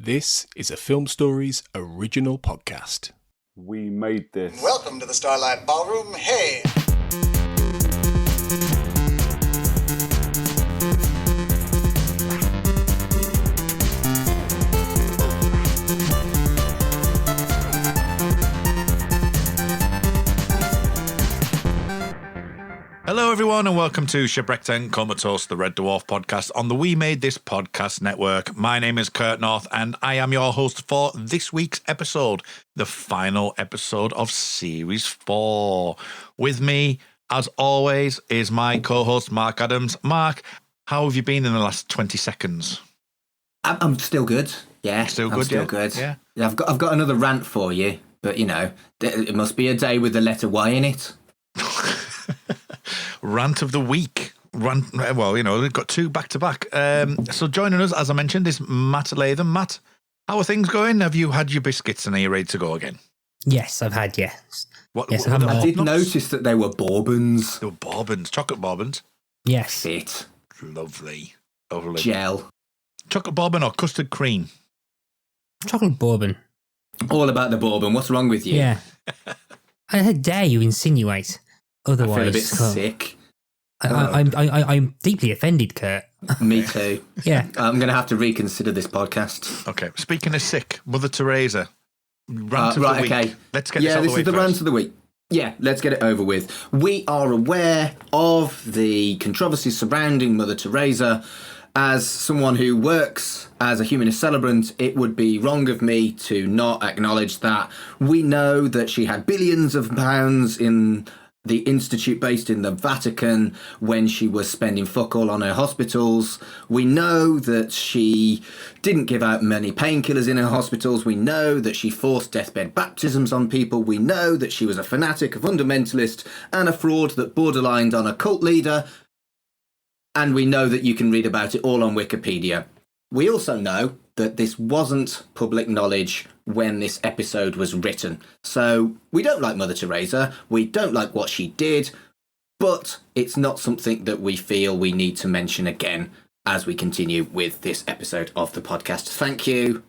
This is a Film Stories original podcast. We made this. Welcome to the Starlight Ballroom. Hey! Hello, everyone, and welcome to SHIPWRECKED Comatose, the Red Dwarf podcast on the We Made This podcast network. My name is Kurt North, and I am your host for this week's episode, the final episode of Series 4. With me, as always, is my co-host, Mark Adams. Mark, how have you been in the last 20 seconds? I'm still good. Yeah, Still I'm good, still yeah? good. Yeah. I've got another rant for you, but you know, it must be a day with the letter Y in it. Rant of the week. Well, you know, we've got two back to back. So joining us, as I mentioned, is Matt Latham. Matt, how are things going? Have you had your biscuits and are you ready to go again? Yes, I've had, yes. Yes, I did notice that they were bourbons. They were bourbons, chocolate bourbons. Yes. Fit. Lovely. Gel. Chocolate bourbon or custard cream? Chocolate bourbon. All about the bourbon. What's wrong with you? Yeah. How dare you insinuate otherwise? I feel a bit sick. I'm deeply offended, Kurt. Me too. Yeah. I'm going to have to reconsider this podcast. Okay. Speaking of sick, Mother Teresa. Rant of the week. Okay. Let's get this out of the way is the first. rant of the week. Yeah, let's get it over with. We are aware of the controversies surrounding Mother Teresa. As someone who works as a humanist celebrant, it would be wrong of me to not acknowledge that. We know that she had billions of pounds in the institute based in the Vatican when she was spending fuck all on her hospitals. We know that she didn't give out many painkillers in her hospitals. We know that she forced deathbed baptisms on people. We know that she was a fanatic, a fundamentalist, and a fraud that borderlined on a cult leader. And we know that you can read about it all on Wikipedia. We also know that this wasn't public knowledge when this episode was written. So we don't like Mother Teresa, we don't like what she did, but it's not something that we feel we need to mention again as we continue with this episode of the podcast. Thank you.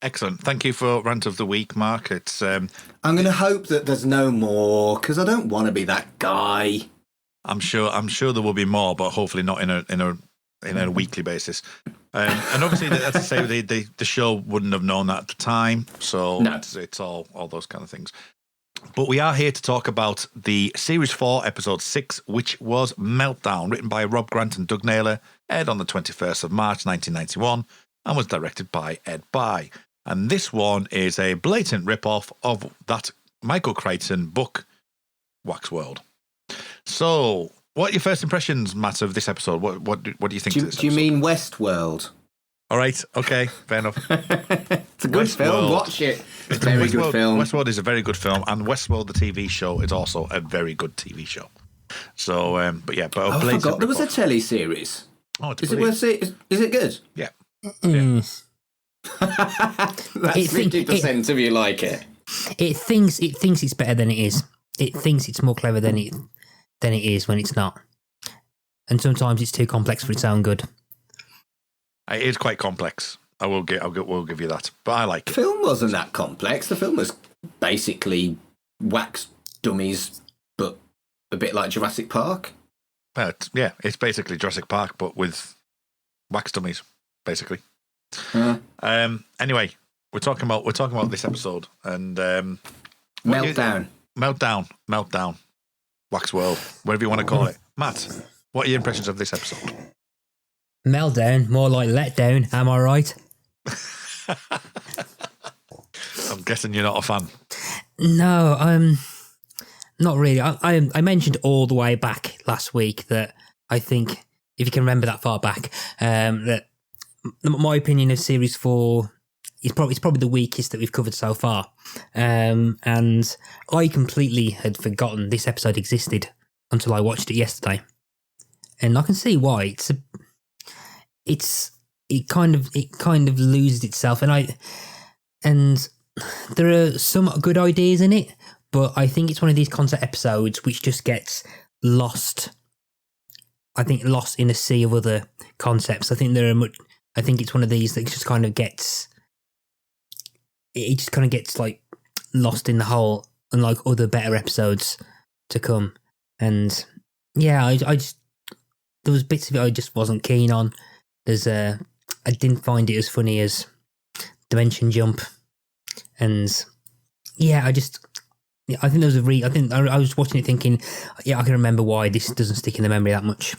Excellent. Thank you for Rant of the Week, Mark. It's I'm going to hope that there's no more, because I don't want to be that guy. I'm sure there will be more, but hopefully not in a weekly basis. And obviously, as I say, the show wouldn't have known that at the time, so no. It's all those kind of things. But we are here to talk about the Series 4, Episode 6, which was Meltdown, written by Rob Grant and Doug Naylor, aired on the 21st of March 1991, and was directed by Ed Bye. And this one is a blatant rip-off of that Michael Crichton book, Waxworld. So, what are your first impressions, Matt, of this episode? What do you think of this Do you episode? mean Westworld? All right, okay, fair enough. It's a good film, watch it. It's a very good film. Westworld is a very good film, and Westworld, the TV show, is also a very good TV show. So, I forgot there was a telly series. Oh, it's Is it worth seeing? Is it good? Yeah. That's 50% of you like it. It thinks it's better than it is. It thinks it's more clever than it is when it's not. And sometimes it's too complex for its own good. It is quite complex. We'll give you that, but I like The it. film wasn't that complex. The film was basically wax dummies, but a bit like Jurassic Park. But yeah, it's basically Jurassic Park, but with wax dummies, basically. Anyway, we're talking about this episode and Meltdown. Meltdown, Waxworld, whatever you want to call it. Matt, what are your impressions of this episode? Meltdown, more like letdown, am I right? I'm guessing you're not a fan. No, not really. I mentioned all the way back last week that I think, if you can remember that far back, that my opinion of Series 4 is probably the weakest that we've covered so far. And I completely had forgotten this episode existed until I watched it yesterday. And I can see why. It kind of loses itself, and there are some good ideas in it, but I think it's one of these concept episodes which just gets lost. I think lost in a sea of other concepts. I think it's one of these that just kind of gets it just kind of gets like lost in the whole, unlike other better episodes to come. And yeah, I just, there was bits of it I just wasn't keen on. I didn't find it as funny as Dimension Jump. And yeah, I think there was I was watching it thinking, yeah, I can remember why this doesn't stick in the memory that much.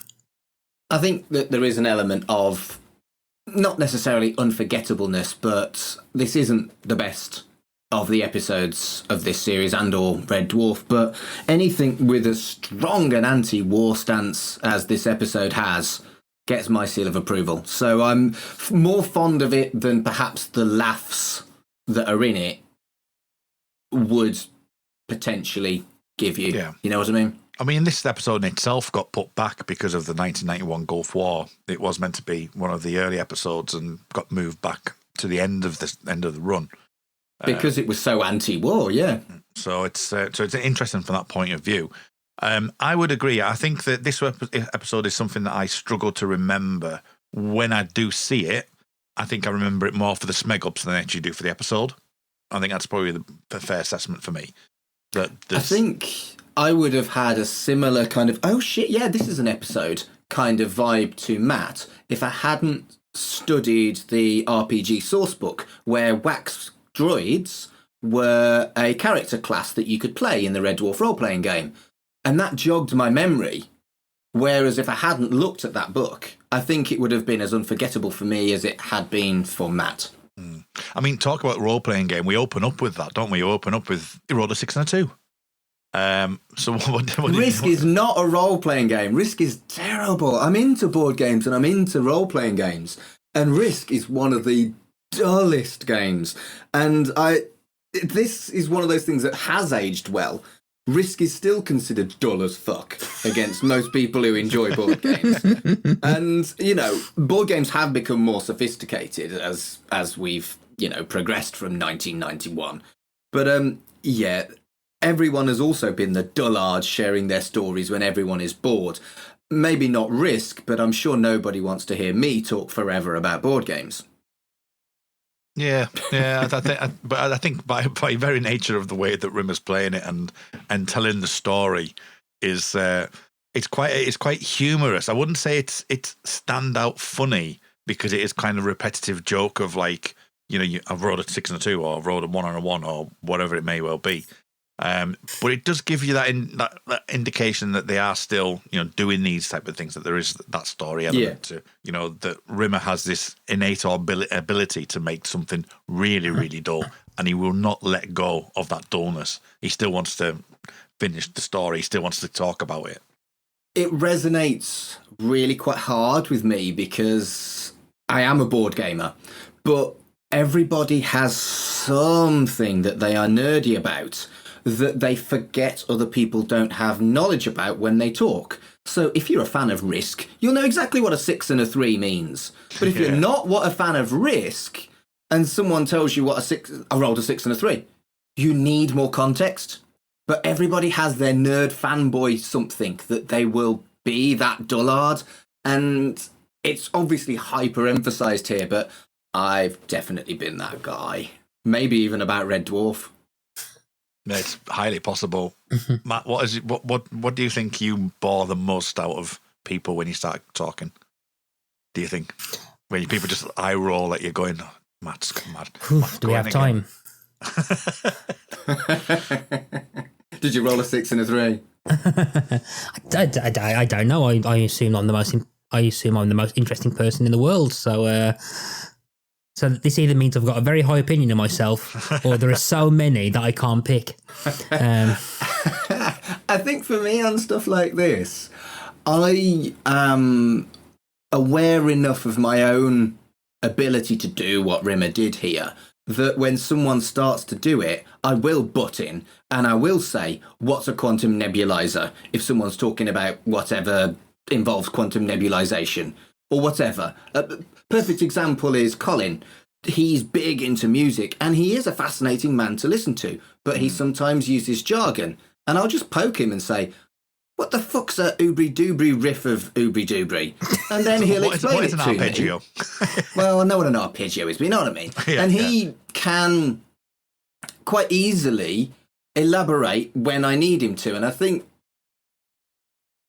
I think that there is an element of not necessarily unforgettableness, but this isn't the best of the episodes of this series and or Red Dwarf, but anything with as strong an anti-war stance as this episode has gets my seal of approval. So I'm more fond of it than perhaps the laughs that are in it would potentially give you. Yeah. You know what I mean? I mean, this episode in itself got put back because of the 1991 Gulf War. It was meant to be one of the early episodes and got moved back to the end of the run. Because it was so anti-war, yeah. So it's interesting from that point of view. I would agree. I think that this episode is something that I struggle to remember when I do see it. I think I remember it more for the smeg-ups than I actually do for the episode. I think that's probably the fair assessment for me. I think I would have had a similar kind of, oh shit, yeah, this is an episode kind of vibe to Matt if I hadn't studied the RPG sourcebook where wax droids were a character class that you could play in the Red Dwarf role-playing game. And that jogged my memory. Whereas if I hadn't looked at that book, I think it would have been as unforgettable for me as it had been for Matt. I mean, talk about role-playing game. We open up with that, don't we? We open up with, you rolled a 6 and a 2. So what Risk is not a role-playing game. Risk is terrible. I'm into board games and I'm into role-playing games. And Risk is one of the dullest games. And this is one of those things that has aged well. Risk is still considered dull as fuck against most people who enjoy board games. And, you know, board games have become more sophisticated as we've, you know, progressed from 1991. But, yeah, everyone has also been the dullards sharing their stories when everyone is bored. Maybe not Risk, but I'm sure nobody wants to hear me talk forever about board games. Yeah. But I think by very nature of the way that Rimmer's playing it and telling the story is it's quite humorous. I wouldn't say it's standout funny because it is kind of repetitive joke of like, you know, I've rolled a 6 and a 2 or I've rolled a 1 and a 1 or whatever it may well be. But it does give you that indication that they are still, you know, doing these type of things, that there is that story element to, you know, that Rimmer has this innate ability to make something really, really dull, and he will not let go of that dullness. He still wants to finish the story. He still wants to talk about it. It resonates really quite hard with me because I am a board gamer, but everybody has something that they are nerdy about that they forget other people don't have knowledge about when they talk. So if you're a fan of Risk, you'll know exactly what a 6 and a 3 means. But if you're not a fan of Risk, and someone tells you I rolled a 6 and a 3, you need more context. But everybody has their nerd fanboy something that they will be that dullard. And it's obviously hyper-emphasised here, but I've definitely been that guy. Maybe even about Red Dwarf. It's highly possible. Matt, what do you think you bore the most out of people when you start talking? Do you think when people just eye roll at you going, oh, Matt's mad? Do we have time? Did you roll a 6 and a 3? I don't know. I assume I'm the most interesting person in the world. So this either means I've got a very high opinion of myself, or there are so many that I can't pick. I think for me on stuff like this, I am aware enough of my own ability to do what Rimmer did here that when someone starts to do it, I will butt in and I will say, what's a quantum nebulizer? If someone's talking about whatever involves quantum nebulization or whatever. Perfect example is Colin. He's big into music and he is a fascinating man to listen to, but he sometimes uses jargon. And I'll just poke him and say, what the fuck's a oobry-doobry riff of oobry-doobry? And then he'll explain it to me. What is an arpeggio? Well, I know what an arpeggio is, but you know what I mean? And he can quite easily elaborate when I need him to. And I think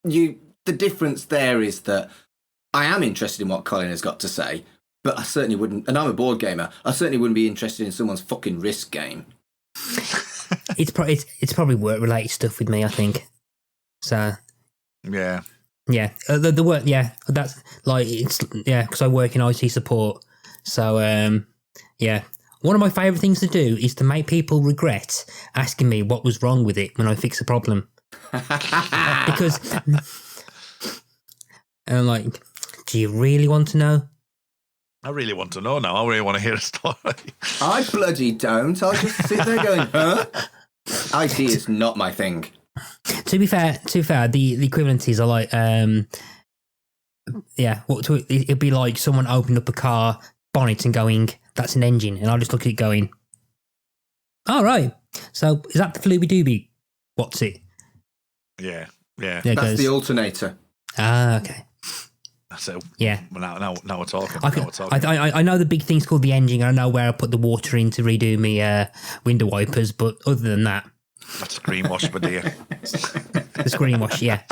the difference there is that I am interested in what Colin has got to say, but I certainly wouldn't, and I'm a board gamer, I certainly wouldn't be interested in someone's fucking Risk game. It's probably work-related stuff with me, I think. So... Yeah. Yeah, the work. Yeah, that's like because I work in IT support. So yeah, one of my favourite things to do is to make people regret asking me what was wrong with it when I fix a problem. Because and I'm like, do you really want to know? I really want to know now. I really want to hear a story. I bloody don't. I'll just sit there going, huh? IT is not my thing. To be fair, the equivalencies are like, it'd be like someone opening up a car bonnet and going, "That's an engine," and I'll just look at it going, "All right, so is that the Flooby Dooby? What's it?" Yeah. That's the alternator. Ah, okay. So yeah, now we're talking. I know the big thing's called the engine. I know where I put the water in to redo my window wipers, but other than that. That's green wash, my dear. The screen wash, yeah.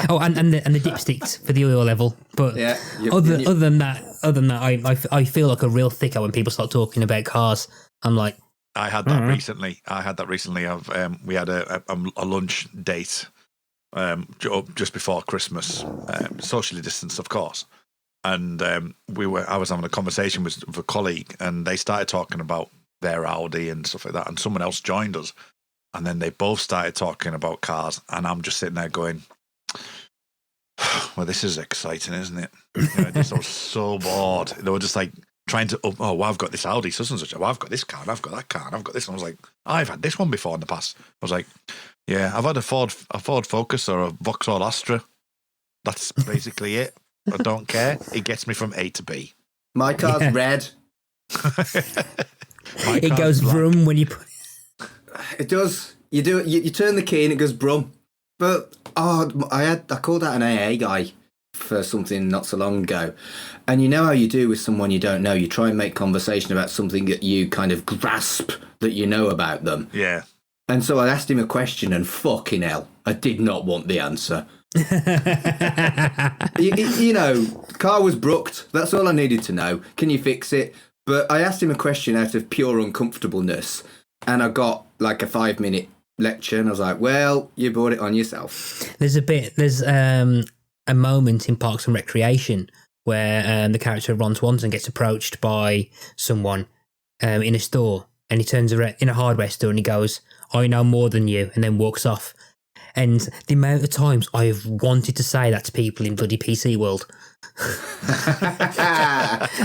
Oh, and the dipsticks for the oil level. But yeah, other than that, I feel like a real thicko when people start talking about cars. I'm like, I had that recently. We had a lunch date just before Christmas, socially distanced, of course. And I was having a conversation with a colleague, and they started talking about their Audi and stuff like that, and someone else joined us. And then they both started talking about cars, and I'm just sitting there going, well, this is exciting, isn't it? I was so bored. They were just like trying to, I've got this Audi, such and such. I've got this car, and I've got that car, and I've got this. And I was like, I've had this one before in the past. I was like, yeah, I've had a Ford Focus or a Vauxhall Astra. That's basically it. I don't care. It gets me from A to B. My car's red. It goes vroom when you put it does. You do it. You turn the key and it goes brum. But I called out an AA guy for something not so long ago, and you know how you do with someone you don't know. You try and make conversation about something that you kind of grasp that you know about them. Yeah. And so I asked him a question, and fucking hell, I did not want the answer. you know, car was brooked. That's all I needed to know. Can you fix it? But I asked him a question out of pure uncomfortableness, and I got like a 5-minute lecture, and I was like, well, you brought it on yourself. There's a moment in Parks and Recreation where the character Ron Swanson gets approached by someone in a store, and he turns around in a hardware store and he goes, I know more than you, and then walks off. And the amount of times I have wanted to say that to people in bloody PC world.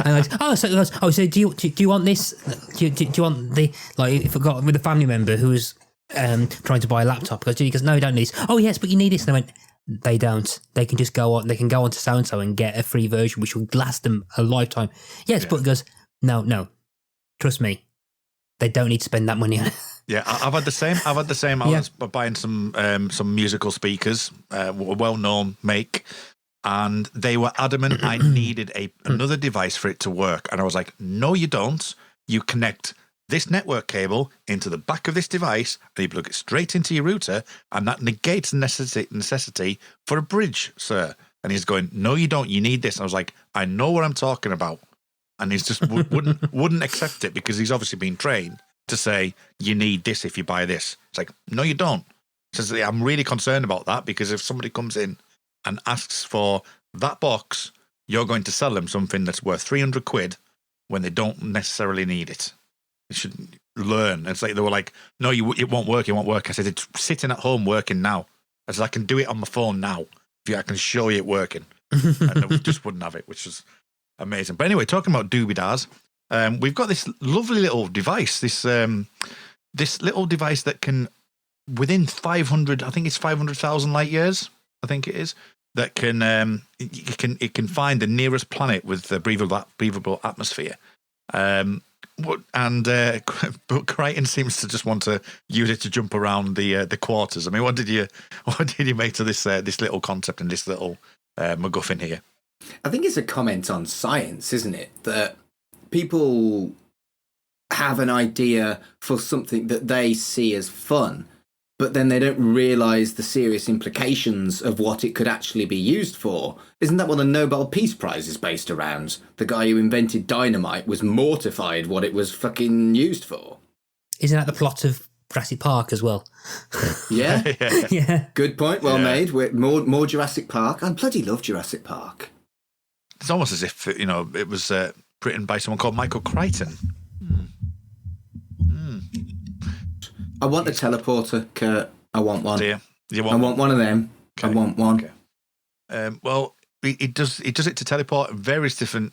And so do you want this? Do you want the, like, if I got with a family member who was trying to buy a laptop, he goes, no, you don't need this. Oh yes, but you need this. And I went, they don't. They can just go on. They can go on to so and so and get a free version, which will last them a lifetime. Yes, but it goes, no. Trust me, they don't need to spend that money on it. Yeah, I've had the same. I was buying some musical speakers, a well-known make, and they were adamant I needed another device for it to work. And I was like, no, you don't. You connect this network cable into the back of this device, and you plug it straight into your router, and that negates the necessity for a bridge, sir. And he's going, no, you don't. You need this. And I was like, I know what I'm talking about. And he's just wouldn't accept it, because he's obviously been trained to say, you need this if you buy this. It's like, no, you don't. He says, I'm really concerned about that, because if somebody comes in and asks for that box, you're going to sell them something that's worth 300 quid when they don't necessarily need it. You should learn. It's like, they were like, no, it won't work. I said, it's sitting at home working now. I said, I can do it on my phone now. I can show you it working. And they just wouldn't have it, which was amazing. But anyway, talking about dooby-dars, we've got this lovely little device, this little device that can, within 500, I think it's 500,000 light years, I think it is, that can it can find the nearest planet with the breathable atmosphere. But Crichton seems to just want to use it to jump around the quarters. I mean, what did you make of this little concept and this little MacGuffin here? I think it's a comment on science, isn't it? That people have an idea for something that they see as fun, but then they don't realise the serious implications of what it could actually be used for. Isn't that what the Nobel Peace Prize is based around? The guy who invented dynamite was mortified what it was fucking used for. Isn't that the plot of Jurassic Park as well? Yeah? Yeah. Good point, well made. More Jurassic Park. I bloody love Jurassic Park. It's almost as if, it was written by someone called Michael Crichton. I want a teleporter, Kurt. I want one. Do you want I want one of them. Okay. I want one. Okay. Well, it does it to teleport various different.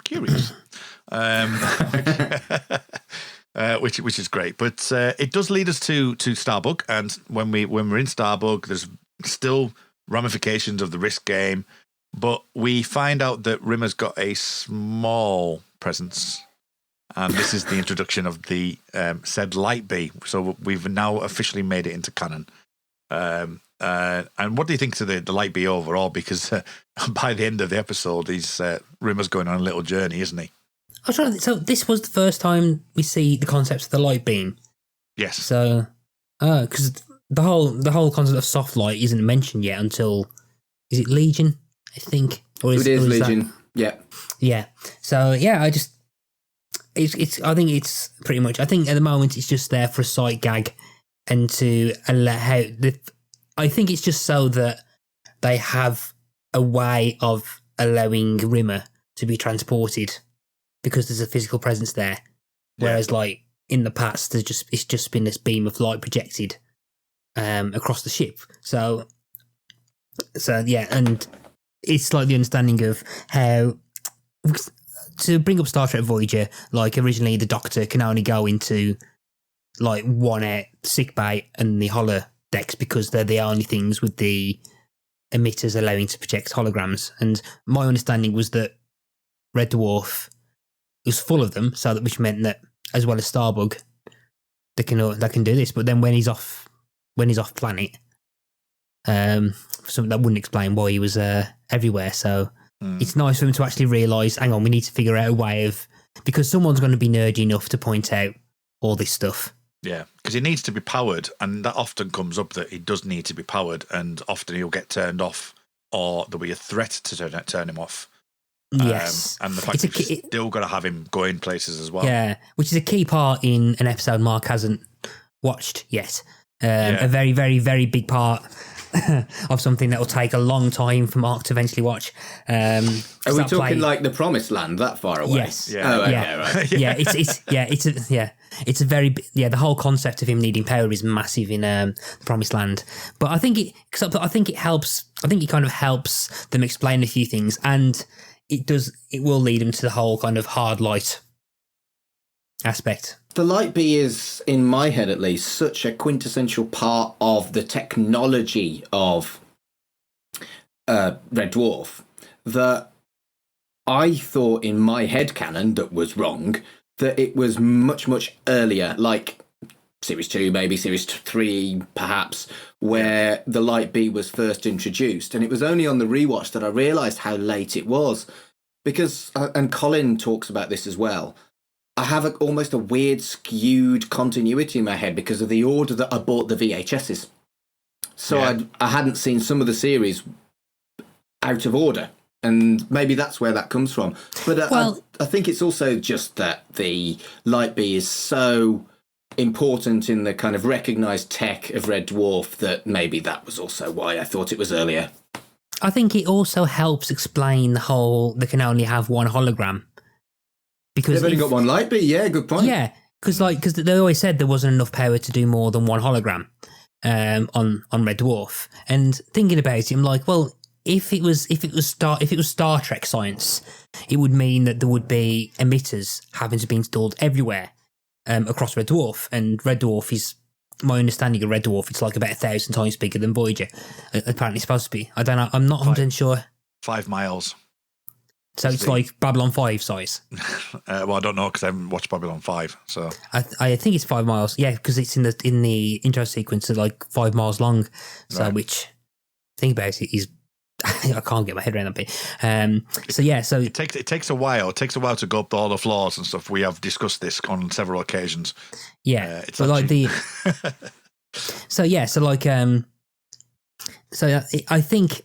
Curious. Which is great, but it does lead us to Starbug, and when we're in Starbug, there's still ramifications of the Risk game, but we find out that Rimmer's got a small presence. And this is the introduction of the said light bee. So we've now officially made it into canon. And what do you think to the light bee overall? Because by the end of the episode, Rimmer's going on a little journey, isn't he? I was trying to think, so this was the first time we see the concept of the light beam. Yes. So, because the whole concept of soft light isn't mentioned yet until, is it Legion? I think, It is Legion. Yeah. Yeah. So yeah, I think it's pretty much. I think at the moment it's just there for a sight gag, and to allow. I think it's just so that they have a way of allowing Rimmer to be transported because there's a physical presence there. Whereas, like in the past, it's just been this beam of light projected across the ship. So yeah, and it's like the understanding of how. To bring up Star Trek Voyager, like originally the Doctor can only go into like one sick bay and the holodecks because they're the only things with the emitters allowing to project holograms. And my understanding was that Red Dwarf was full of them, so that which meant that as well as Starbug, they can do this. But then when he's off planet, something that wouldn't explain why he was everywhere. So. It's nice for them to actually realise, hang on, we need to figure out a way of... Because someone's going to be nerdy enough to point out all this stuff. Yeah, because it needs to be powered, and that often comes up that it does need to be powered, and often he'll get turned off, or there'll be a threat to turn him off. Yes. And the fact that you've still got to have him going places as well. Yeah, which is a key part in an episode Mark hasn't watched yet. A very, very, very big part... of something that will take a long time for Mark to eventually watch. Are we talking like the Promised Land that far away? Yes. Yeah. Oh, okay, right. Yeah, it's a very the whole concept of him needing power is massive in the Promised Land. But I think it helps. I think it kind of helps them explain a few things, and it will lead them to the whole kind of hard light aspect. The light bee is, in my head at least, such a quintessential part of the technology of Red Dwarf that I thought in my headcanon that was wrong, that it was much, much earlier, like Series 2, maybe Series 3, perhaps, where the light bee was first introduced. And it was only on the rewatch that I realised how late it was. Because, and Colin talks about this as well, I have almost a weird skewed continuity in my head because of the order that I bought the VHSs. So I hadn't seen some of the series out of order. And maybe that's where that comes from. But I think it's also just that the light bee is so important in the kind of recognised tech of Red Dwarf that maybe that was also why I thought it was earlier. I think it also helps explain the whole they can only have one hologram. Because they've only got one light bee, yeah, good point. Yeah, because they always said there wasn't enough power to do more than one hologram on Red Dwarf. And thinking about it, I'm like, well, if it was Star Trek science, it would mean that there would be emitters having to be installed everywhere across Red Dwarf. And Red Dwarf is, my understanding of Red Dwarf, it's like about 1,000 times bigger than Voyager. Apparently, it's supposed to be. I don't know. I'm not 100% sure. 5 miles. So it's like Babylon 5 size. Well, I don't know because I haven't watched Babylon 5. So I think it's 5 miles. Yeah, because it's in the intro sequence, it's like 5 miles long. So which, think about it, is I can't get my head around that bit. So it takes a while. It takes a while to go up all the flaws and stuff. We have discussed this on several occasions. Yeah, it's but actually... I think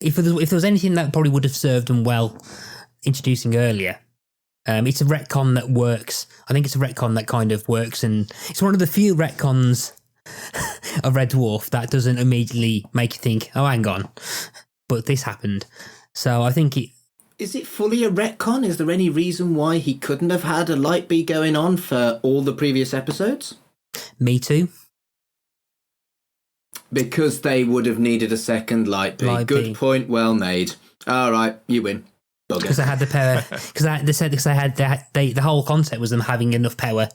if there was anything that probably would have served them well introducing earlier, it's a retcon that works. I think it's a retcon that kind of works, and it's one of the few retcons of Red Dwarf that doesn't immediately make you think, oh, hang on, but this happened. So I think it... Is it fully a retcon? Is there any reason why he couldn't have had a light bee going on for all the previous episodes? Me too. Because they would have needed a second light bee. Good point, well made. All right, you win. Because they had the power. The whole concept was them having enough power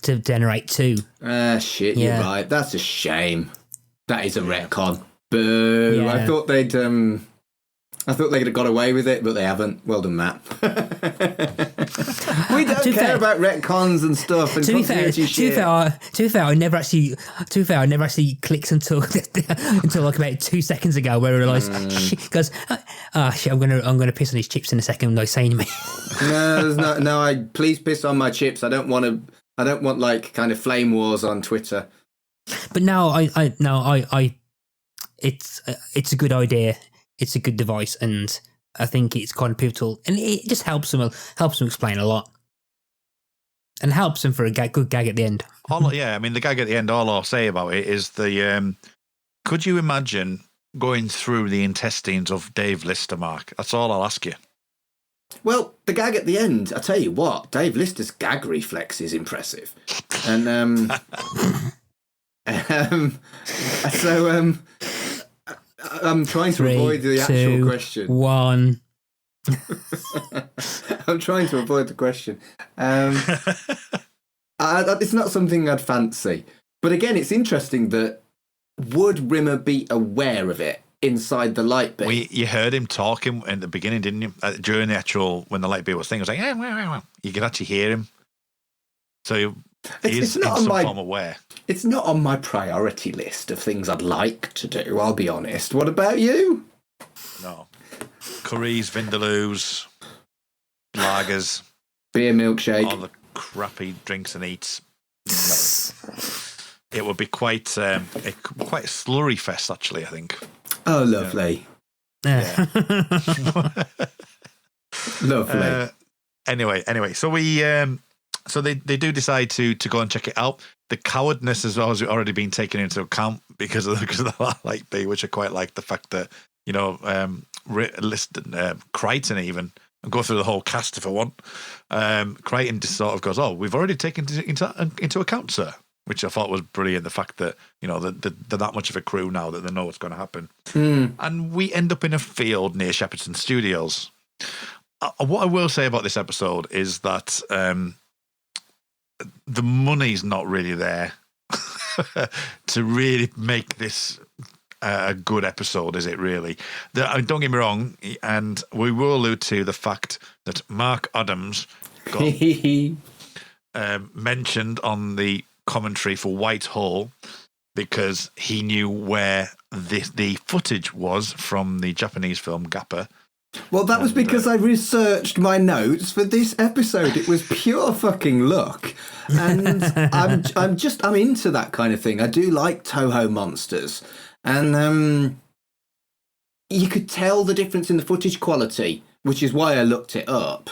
to generate two. Shit, you're right. That's a shame. That is a retcon. Boo! Yeah. I thought they'd have got away with it, but they haven't. Well done, Matt. We don't care about retcons and stuff. And to be fair, I never actually clicked until like about 2 seconds ago, where I realised, because shit, I'm gonna piss on his chips in a second. Like saying to me, no, please piss on my chips. I don't want like kind of flame wars on Twitter. But now it's a good idea. It's a good device, and I think it's kind of pivotal, and it just helps them explain a lot, and helps them for a good gag at the end. The gag at the end. All I'll say about it is could you imagine going through the intestines of Dave Lister, Mark? That's all I'll ask you. Well, the gag at the end, I tell you what, Dave Lister's gag reflex is impressive, and I'm trying to avoid the actual question. 1. I'm trying to avoid the question. It's not something I'd fancy. But again, it's interesting that would Rimmer be aware of it inside the light bee? You heard him talking in the beginning, didn't you? During the actual, when the light bee was thing, it was like, you could actually hear him. So he's in some form aware. It's not on my priority list of things I'd like to do, I'll be honest. What about you? No. Curries, vindaloos, lagers. Beer milkshake. All the crappy drinks and eats. No. It would be quite a slurry fest, actually, I think. Oh, lovely. Yeah. Lovely. Anyway, so we... So they do decide to go and check it out. The cowardness as well has already been taken into account because of the light bee, which I quite like the fact that, Crichton even, and go through the whole cast if I want. Crichton just sort of goes, "Oh, we've already taken into account, sir," which I thought was brilliant. The fact that they're that much of a crew now that they know what's going to happen. And we end up in a field near Shepperton Studios. What I will say about this episode is that the money's not really there to really make this a good episode, is it really? Don't get me wrong, and we will allude to the fact that Mark Adams got mentioned on the commentary for Whitehall because he knew where the footage was from the Japanese film Gappa. Well, that was because I researched my notes for this episode. It was pure fucking luck. And I'm into that kind of thing. I do like Toho monsters. And you could tell the difference in the footage quality, which is why I looked it up.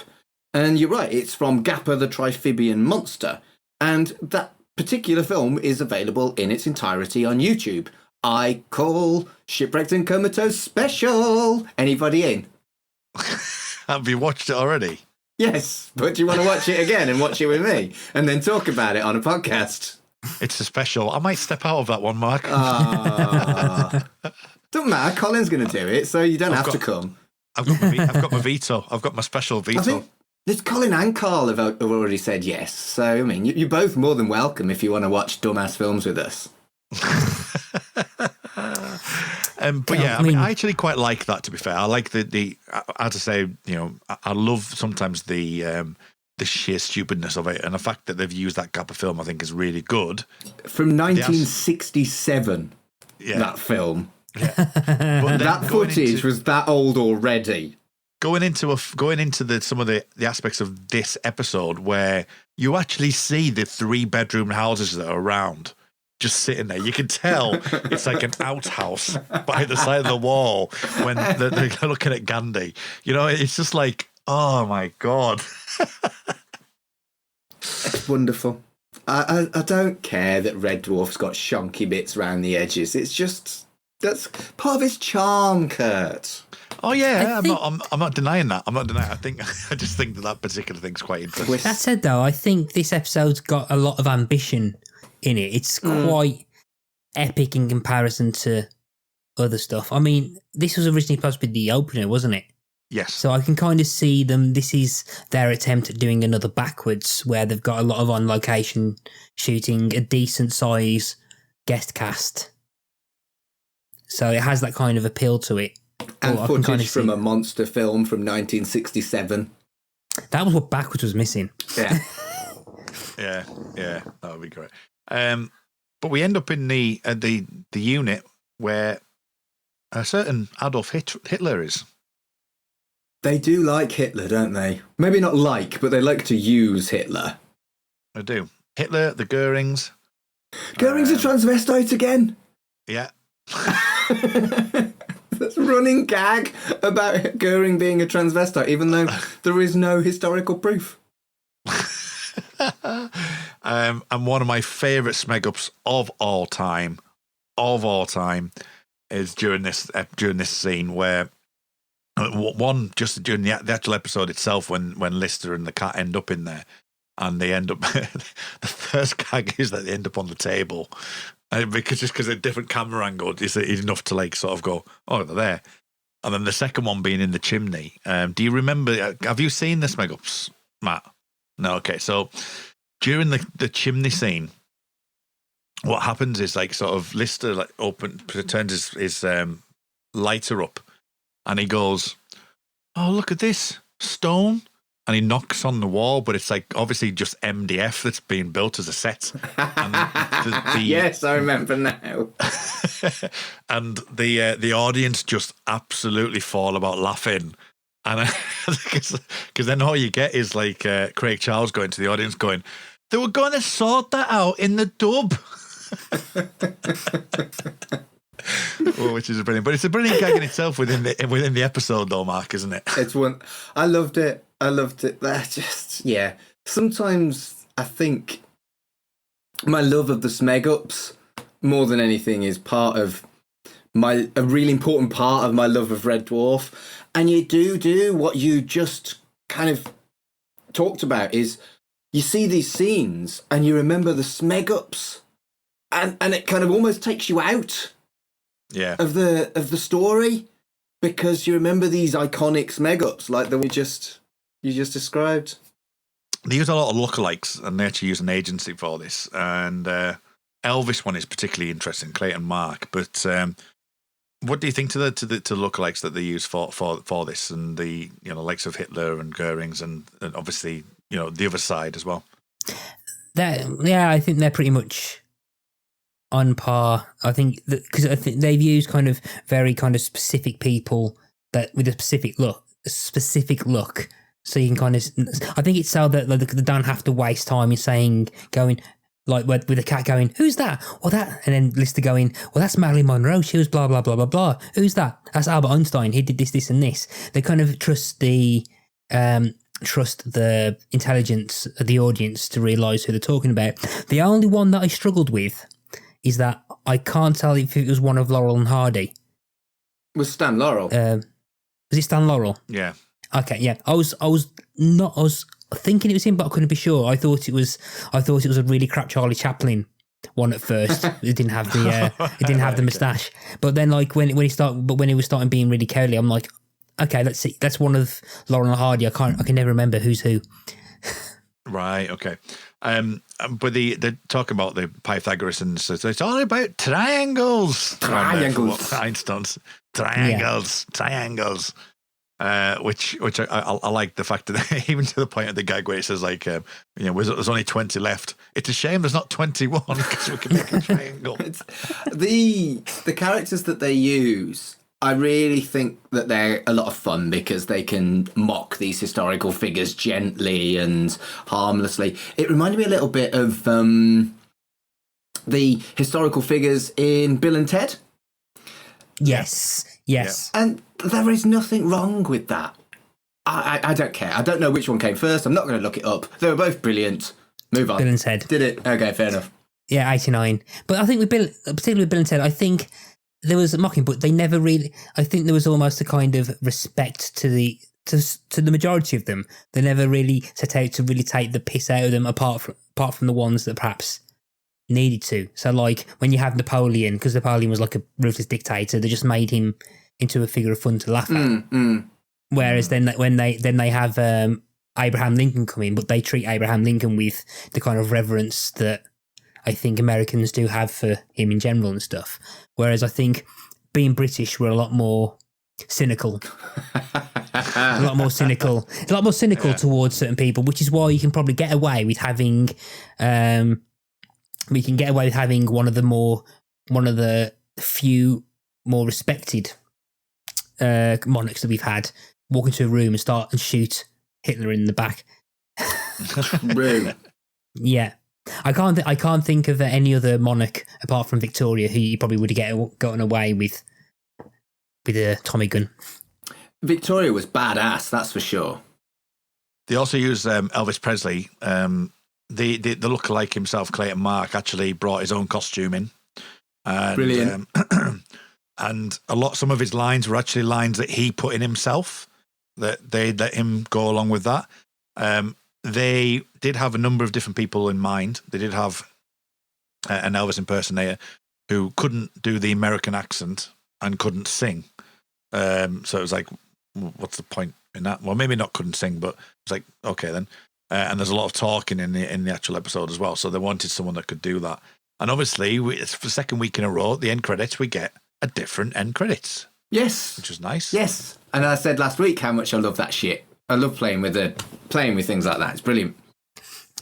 And you're right, it's from Gappa the Triphibian Monster. And that particular film is available in its entirety on YouTube. I call Shipwrecked and Comatose special. Anybody in? Have you watched it already? Yes, but do you want to watch it again and watch it with me and then talk about it on a podcast? It's a special. I might step out of that one, Mark. Don't matter, Colin's going to do it, so you don't have to come. I've got my veto. I've got my special veto. I think there's Colin and Carl have already said yes, so I mean, you're both more than welcome if you want to watch dumbass films with us. But yeah, I mean, I actually quite like that. To be fair, I like the as I say, I love sometimes the sheer stupidness of it, and the fact that they've used that Gappa film, I think, is really good. From 1967, that film. Yeah. But That footage was that old already. Going into some of the aspects of this episode where you actually see the 3-bedroom houses that are around just sitting there. You can tell it's like an outhouse by the side of the wall when they're looking at Gandhi. You know, it's just like, oh my God. It's wonderful. I don't care that Red Dwarf's got shonky bits around the edges. It's just, that's part of his charm, Kurt. Oh yeah, I'm not denying that. I'm not denying. I just think that particular thing's quite interesting. That said, though, I think this episode's got a lot of ambition in it. It's quite epic in comparison to other stuff. I mean, this was originally supposed to be the opener, wasn't it? Yes. So I can kind of see them. This is their attempt at doing another backwards, where they've got a lot of on-location shooting, a decent size guest cast. So it has that kind of appeal to it. And But I can footage kind of from see- a monster film from 1967. That was what backwards was missing. Yeah. Yeah, that would be great. But we end up in the unit where a certain Adolf Hitler is. They do like Hitler, don't they? Maybe not like, but they like to use Hitler. I do. Hitler, the Goerings. Goering's a transvestite again. Yeah. That's a running gag about Goering being a transvestite, even though there is no historical proof. And one of my favourite smeg-ups of all time, is during this scene where one, just during the actual episode itself, when Lister and the cat end up in there, and they end up the first gag is that they end up on the table, because a different camera angle is enough to like sort of go, oh, they're there. And then the second one being in the chimney. Do you remember? Have you seen the smeg-ups, Matt? No. Okay, so during the chimney scene, what happens is like sort of Lister like turns his lighter up, and he goes, "Oh, look at this stone." And he knocks on the wall, but it's like obviously just MDF that's being built as a set. And Yes, I remember now. And the audience just absolutely fall about laughing. And because then all you get is like Craig Charles going to the audience going, "They were going to sort that out in the dub." Which is brilliant, but it's a brilliant gag in itself within the episode, though, Mark, isn't it? It's one. I loved it. That just, yeah. Sometimes I think my love of the smeg-ups more than anything is part of a really important part of my love of Red Dwarf. And you do what you just kind of talked about is you see these scenes and you remember the smeg-ups, and it kind of almost takes you out. Yeah. Of the story, because you remember these iconic smeg-ups like that you just described. They use a lot of lookalikes, and they actually use an agency for this. And Elvis one is particularly interesting, Clayton Mark. But what do you think to the lookalikes that they use for this, and the likes of Hitler and Goering's, and obviously the other side as well? I think they're pretty much on par. I think because I think they've used kind of very kind of specific people that with a specific look. So you can kind of, I think it's so that they don't have to waste time in going like with the cat going, "Who's that?" Well, that, and then Lister going, "Well, that's Marilyn Monroe. She was blah blah blah blah blah. Who's that? That's Albert Einstein. He did this and this." They kind of trust the intelligence of the audience to realise who they're talking about. The only one that I struggled with is that I can't tell if it was one of Laurel and Hardy. Was Stan Laurel? Was it Stan Laurel? Yeah. Okay, yeah. I was thinking it was him, but I couldn't be sure. I thought it was a really crap Charlie Chaplin one at first. It didn't have the moustache. But then like when he was starting being really curly, I'm like, okay, let's see. That's one of Laurel and Hardy. I can never remember who's who. Right, okay. But they're talking about the Pythagoreans, so it's all about triangles. Triangles. Einstein's. Triangles. which I like the fact that even to the point of the gag where it says like, there's only 20 left. It's a shame there's not 21 because we can make a triangle. The characters that they use, I really think that they're a lot of fun because they can mock these historical figures gently and harmlessly. It reminded me a little bit of the historical figures in Bill and Ted. Yes. Yeah. And there is nothing wrong with that. I don't care. I don't know which one came first. I'm not going to look it up. They were both brilliant. Move on. Bill and Ted. Did it? Okay, fair enough. Yeah, 89. But I think particularly with Bill and Ted, I think there was a mocking, but they never really. I think there was almost a kind of respect to the majority of them. They never really set out to really take the piss out of them, apart from the ones that perhaps needed to. So, like when you have Napoleon, because Napoleon was like a ruthless dictator, they just made him into a figure of fun to laugh at. Whereas then when they have Abraham Lincoln come in, but they treat Abraham Lincoln with the kind of reverence that I think Americans do have for him in general and stuff. Whereas I think being British, we're a lot more cynical. a lot more cynical towards certain people, which is why you can probably get away with having one of the few more respected monarchs that we've had walk into a room and start and shoot Hitler in the back. True. Yeah. I can't think of any other monarch apart from Victoria who you probably would have gotten away with a Tommy gun. Victoria was badass, that's for sure. They also used Elvis Presley. The lookalike himself, Clayton Mark, actually brought his own costume in. And, Brilliant. And some of his lines were actually lines that he put in himself, that they let him go along with that. They did have a number of different people in mind. They did have an Elvis impersonator who couldn't do the American accent and couldn't sing. So it was like, what's the point in that? Well, maybe not couldn't sing, but it's like, okay then. And there's a lot of talking in the actual episode as well. So they wanted someone that could do that. And obviously, it's for the second week in a row, the end credits, we get a different end credits. Yes. Which was nice. Yes. And I said last week how much I love that shit. I love playing with things like that. It's brilliant.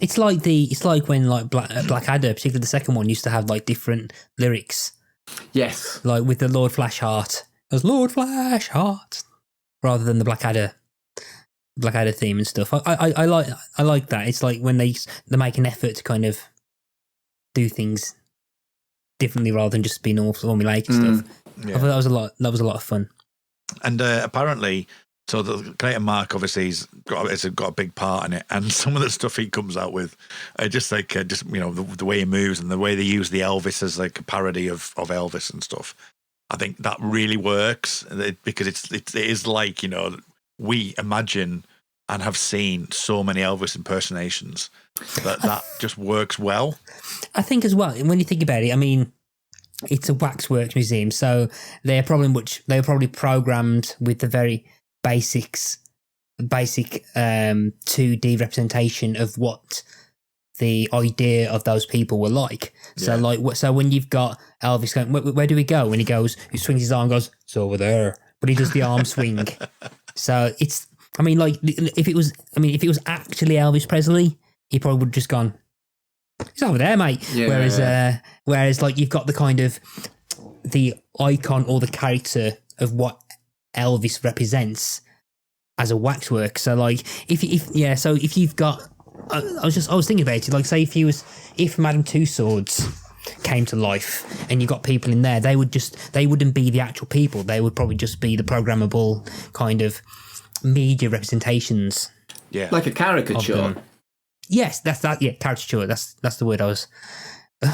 It's like when like Blackadder, particularly the second one, used to have like different lyrics. Yes. Like with the Lord Flashheart. It was Lord Flashheart rather than the Blackadder theme and stuff. I like that. It's like when they make an effort to kind of do things differently rather than just be normal formulaic stuff. Yeah. I thought that was a lot of fun. And apparently, so the Clayton Mark obviously has got a big part in it, and some of the stuff he comes out with, the way he moves and the way they use the Elvis as like a parody of Elvis and stuff. I think that really works because it is like, we imagine and have seen so many Elvis impersonations that just works well. I think as well, when you think about it, I mean, it's a waxworks museum, so they were probably programmed with the very basic 2D representation of what the idea of those people were like. So so when you've got Elvis going, where do we go? When he swings his arm and goes, it's over there. But he does the arm swing. So it's, I mean, like if it was actually Elvis Presley, he probably would have just gone, he's over there, mate. Yeah. Whereas like you've got the kind of the icon or the character of what Elvis represents as a waxwork. So like if you've got, I was thinking about it. Like say if Madame Tussauds came to life and you got people in there, they wouldn't be the actual people. They would probably just be the programmable kind of media representations. Yeah, like a caricature. Yes, that's that. Yeah, caricature. That's the word I was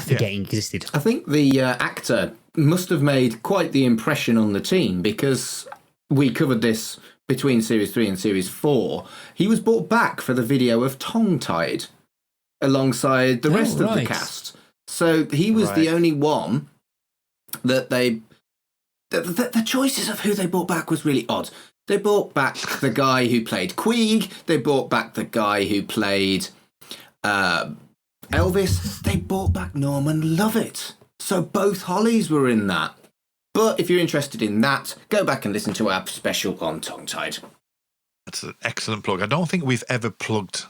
forgetting existed. I think the actor must have made quite the impression on the team because we covered this between Series 3 and Series 4. He was brought back for the video of Tongue Tied alongside the rest of the cast. So he was the only one that the choices of who they brought back was really odd. They brought back the guy who played Queeg. They brought back the guy who played Elvis. They brought back Norman Lovett. So both Hollies were in that. But if you're interested in that, go back and listen to our special on Tongue-Tied. That's an excellent plug. I don't think we've ever plugged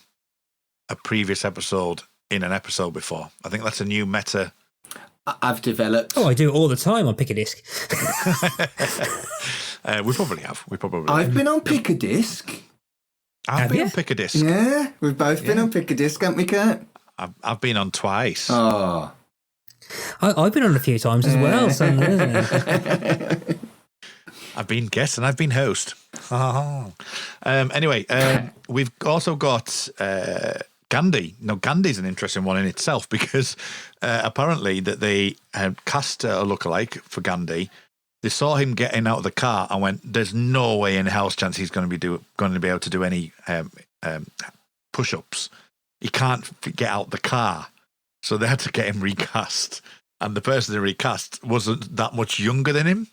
a previous episode in an episode before. I think that's a new meta. I've developed... Oh, I do it all the time on Pick a Disc. We probably have. I've been on Pick a Disc. I've been on Pick a Disc. Yeah, we've both been on Pick a Disc, haven't we, Kurt? I've been on twice. Oh. I've been on a few times as well. So, I've been guest and I've been host. Anyway, we've also got Gandhi. Now, Gandhi's an interesting one in itself because apparently that they cast a lookalike for Gandhi. They saw him getting out of the car and went, "There's no way in hell's chance he's going to be able to do any push-ups. He can't get out the car." So they had to get him recast, and the person they recast wasn't that much younger than him.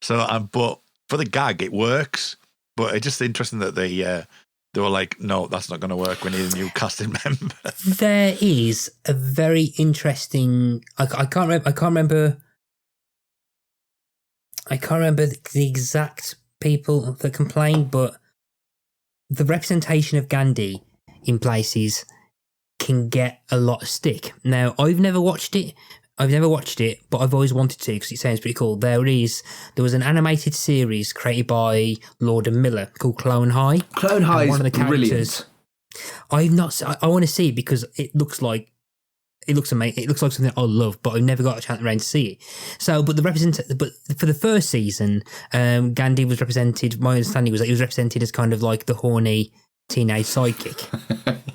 So, but for the gag, it works. But it's just interesting that they were like, "No, that's not going to work. We need a new casting member." There is a very interesting. I can't remember the exact people that complained, but the representation of Gandhi in places can get a lot of stick. Now, I've never watched it, but I've always wanted to because it sounds pretty cool. There was an animated series created by Lord and Miller called Clone High. Clone High is brilliant. I've not. I want to see it because it looks amazing. It looks like something I love, but I've never got a chance around to see it. So, but for the first season, Gandhi was represented. My understanding was that he was represented as kind of like the horny teenage sidekick.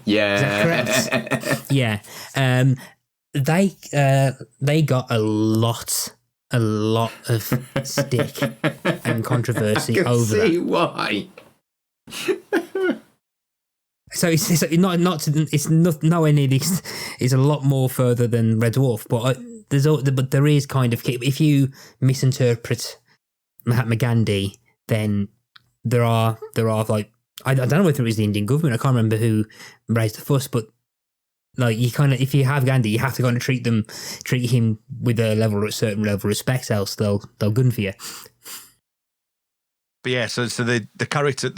Yeah. Is that correct? Yeah. They got a lot of stick and controversy I can over see that. Why? So it's nowhere near this. It's a lot more further than Red Dwarf, but there is kind of, if you misinterpret Mahatma Gandhi, then there are like, I don't know whether it was the Indian government. I can't remember who raised the fuss, but like you kind of, if you have Gandhi, you have to kind of treat him with a certain level of respect, else they'll gun for you. But yeah, so the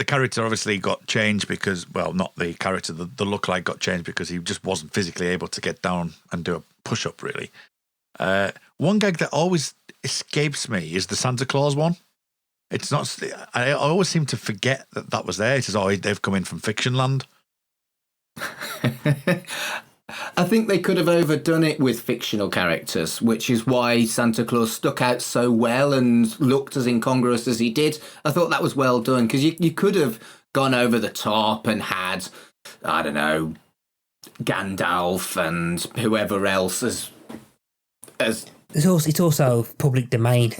character obviously got changed because, well, not the character, the lookalike got changed because he just wasn't physically able to get down and do a push-up, really. One gag that always escapes me is the Santa Claus one. It's not. I always seem to forget that was there. It says, "Oh, they've come in from fiction land." I think they could have overdone it with fictional characters, which is why Santa Claus stuck out so well and looked as incongruous as he did. I thought that was well done because you could have gone over the top and had, I don't know, Gandalf and whoever else as. It's also public domain.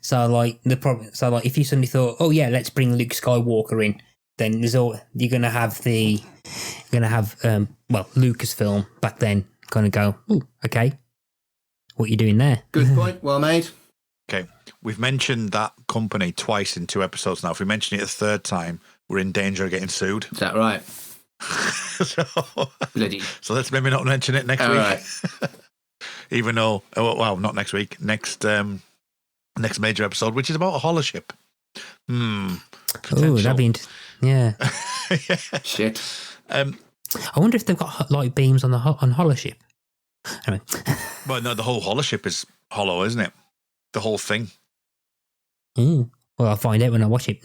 So like if you suddenly thought, oh yeah, let's bring Luke Skywalker in, then you're gonna have Lucasfilm back then kind of go, oh, okay, what are you doing there? Good point, well made. Okay, we've mentioned that company twice in 2 episodes now. If we mention it a third time, we're in danger of getting sued. Is that right? So let's maybe not mention it next All week. Right. Even though, well, not next week. Next major episode, which is about a holoship. Oh, that'd be yeah. Yeah. Shit. I wonder if they've got light beams on holoship. Anyway. Well, no, the whole holoship is hollow, isn't it? The whole thing. Well, I'll find out when I watch it.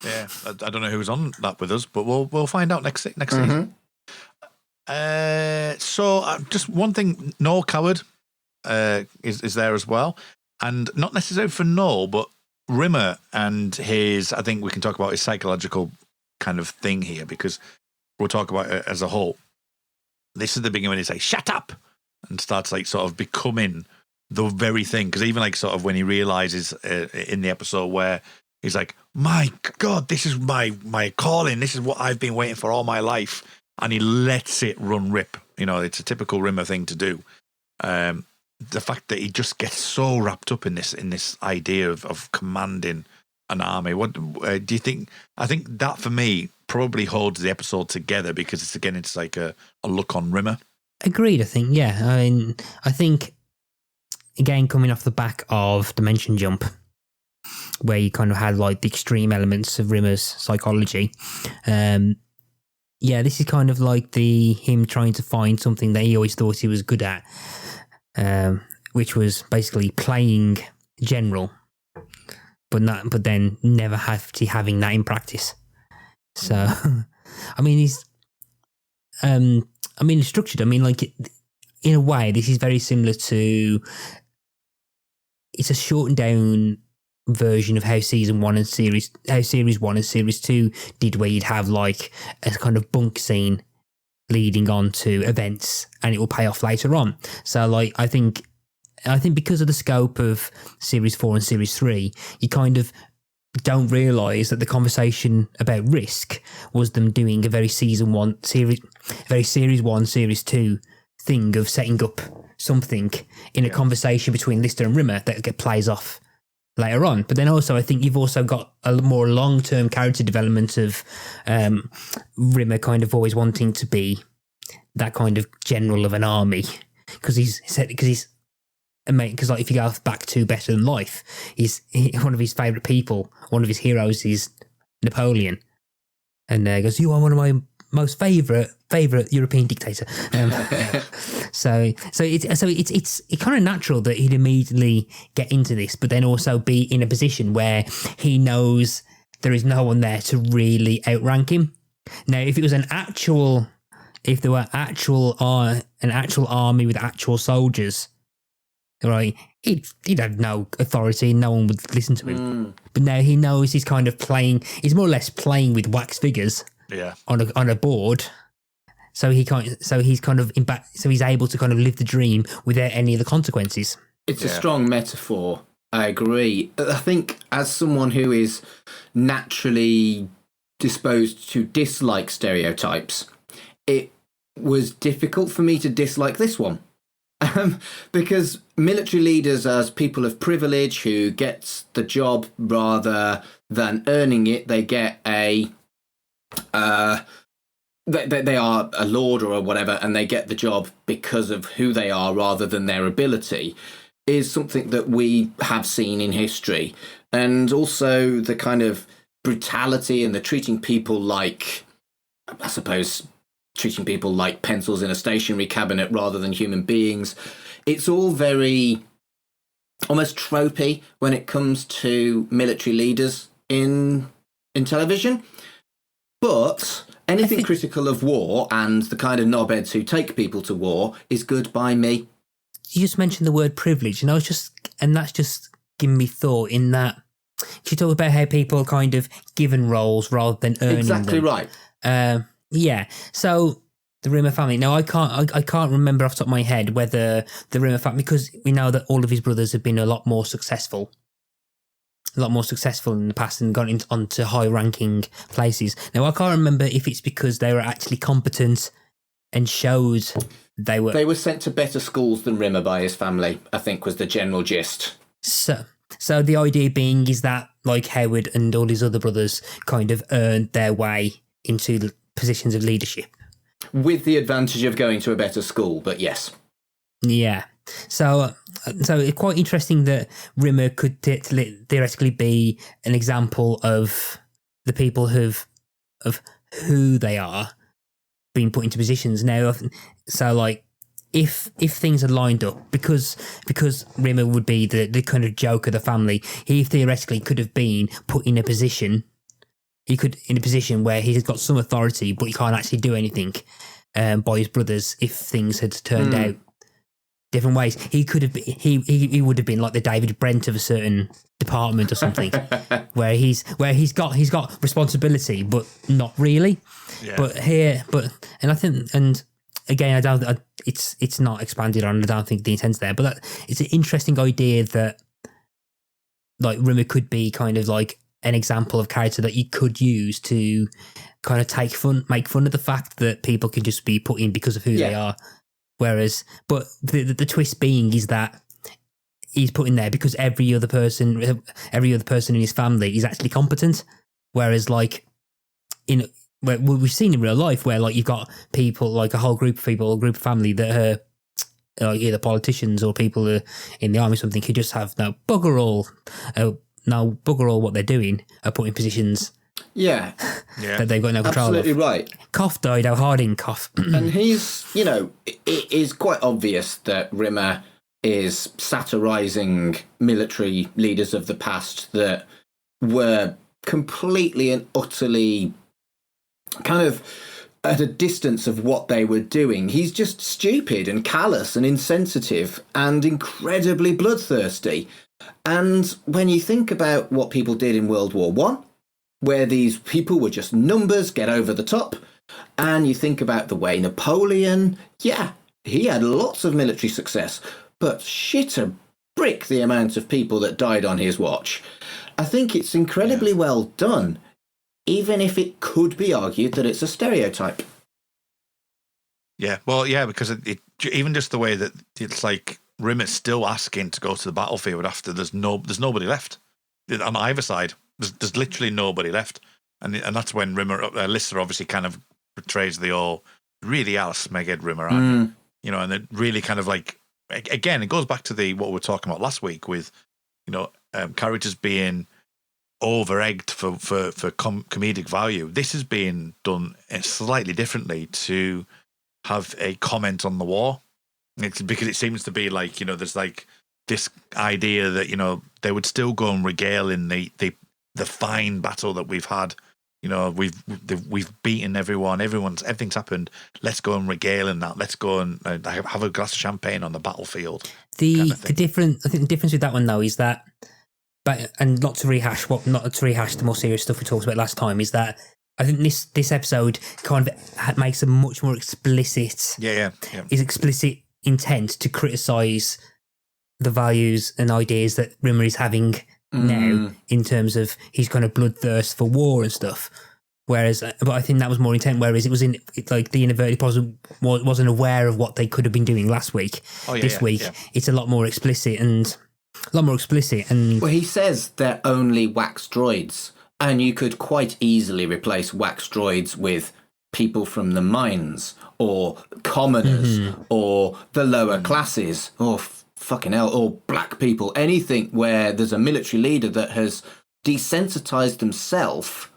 Yeah, I don't know who's on that with us, but we'll find out next season. So just one thing, Noel Coward is there as well, and not necessarily for Noel, but Rimmer and his. I think we can talk about his psychological kind of thing here because we'll talk about it as a whole. This is the beginning when he says "shut up" and starts like sort of becoming the very thing. Because even like sort of when he realizes in the episode where he's like, "My God, this is my calling. This is what I've been waiting for all my life," and he lets it run rip. You know, it's a typical Rimmer thing to do. The fact that he just gets so wrapped up in this idea of commanding an army. What do you think? I think that for me probably holds the episode together because it's like a look on Rimmer. Agreed, I think, yeah. I mean, I think, again, coming off the back of Dimension Jump, where you kind of had like the extreme elements of Rimmer's psychology. Yeah, this is kind of like him trying to find something that he always thought he was good at, which was basically playing general, but then never having that in practice. So, I mean, it's structured. I mean, like, in a way, this is very similar to. It's a shortened down version of how series 1 and series 2 did, where you'd have like a kind of bunk scene leading on to events, and it will pay off later on. So, like, I think because of the scope of series 4 and series 3, you kind of don't realise that the conversation about risk was them doing a very series 1, series 2 thing of setting up something in a conversation between Lister and Rimmer that plays off later on. But then also, I think you've also got a more long-term character development of Rimmer kind of always wanting to be that kind of general of an army, because like, if you go back to Better Than Life, one of his favourite people, one of his heroes is Napoleon, and he goes, "You are one of my most favourite European dictator." So it's kind of natural that he'd immediately get into this, but then also be in a position where he knows there is no one there to really outrank him. Now, if it was an actual army with actual soldiers, right, he'd have no authority, no one would listen to him. But now he knows he's kind of playing, he's more or less playing with wax figures on a board. So he's able to kind of live the dream without any of the consequences. It's a strong metaphor. I agree. I think as someone who is naturally disposed to dislike stereotypes, it was difficult for me to dislike this one. Because military leaders, as people of privilege who gets the job rather than earning it, they get they are a lord or whatever, and they get the job because of who they are rather than their ability, is something that we have seen in history. And also the kind of brutality and the treating people like, I suppose, treating people like pencils in a stationery cabinet rather than human beings. It's all very almost tropey when it comes to military leaders in television. But anything critical of war and the kind of knobheads who take people to war is good by me. You just mentioned the word privilege, and that's just giving me thought in that you talk about how people are kind of given roles rather than earning them. Exactly right. Yeah. So the Rimmer family. Now I can't remember off the top of my head whether the Rimmer family, because we know that all of his brothers have been a lot more successful in the past and gone onto high-ranking places. Now I can't remember if it's because they were actually competent and showed they were sent to better schools than Rimmer by his family, I think was the general gist. So the idea being is that, like, Howard and all his other brothers kind of earned their way into the positions of leadership. With the advantage of going to a better school, but yes. Yeah. So it's quite interesting that Rimmer could theoretically be an example of the people of who they are being put into positions now. So, like, if things are lined up, because Rimmer would be the kind of joke of the family, he theoretically could have been put in a position. In a position where he's got some authority, but he can't actually do anything by his brothers if things had turned out different ways. He could have been, he would have been like the David Brent of a certain department or something, where he's got responsibility, but not really. Yeah. And again, it's not expanded on. I don't think the intent's there, but it's an interesting idea that, like, Rimmer could be kind of like an example of character that you could use to kind of make fun of the fact that people can just be put in because of who they are. Whereas, but the twist being is that he's put in there because every other person in his family is actually competent. Whereas, like, where we've seen in real life where, like, you've got people, like a whole group of people, a group of family that are either politicians or people in the army or something, who just have no bugger all know bugger all what they're doing, are put in positions Yeah, that they've got no control absolutely of. right. Cough, Dido, Harding, cough. And he's, it is quite obvious that Rimmer is satirising military leaders of the past that were completely and utterly kind of at a distance of what they were doing. He's just stupid and callous and insensitive and incredibly bloodthirsty. And when you think about what people did in World War One, where these people were just numbers, get over the top, and you think about the way Napoleon, yeah, he had lots of military success, but shit a brick the amount of people that died on his watch. I think it's incredibly well done, even if it could be argued that it's a stereotype. Yeah, well, yeah, because it even just the way that it's like Rimmer's still asking to go to the battlefield after there's nobody left on either side. There's literally nobody left, and that's when Rimmer Lister obviously kind of portrays the all really are Smeghead Rimmer, aren't you? And it really kind of like again it goes back to what we were talking about last week with characters being over-egged for comedic value. This is being done slightly differently to have a comment on the war. It's because it seems to be like, there's like this idea that, they would still go and regale in the fine battle that we've had. We've beaten everyone. Everything's happened. Let's go and regale in that. Let's go and have a glass of champagne on the battlefield. I think the difference with that one though is that, and not to rehash the more serious stuff we talked about last time, is that I think this episode kind of makes a much more explicit. Is explicit intent to criticise the values and ideas that Rimmer is having now in terms of his kind of bloodthirst for war and stuff. Whereas, but I think that was more intent. Whereas it was the inverted wasn't aware of what they could have been doing last week. This week, it's a lot more explicit and. Well, he says they're only wax droids, and you could quite easily replace wax droids with people from the mines, or commoners, or the lower classes, or fucking hell, or black people, anything where there's a military leader that has desensitized themselves,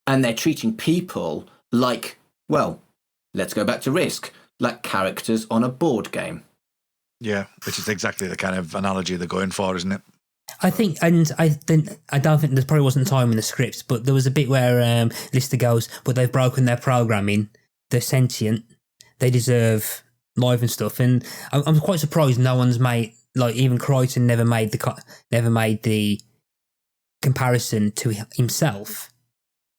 and they're treating people like, well, let's go back to Risk, like characters on a board game. Yeah, which is exactly the kind of analogy they're going for, isn't it? I think, and I don't think there probably wasn't time in the scripts, but there was a bit where Lister goes, but they've broken their programming, they're sentient, they deserve life and stuff. And I'm quite surprised no one's made, like even Crichton never made the comparison to himself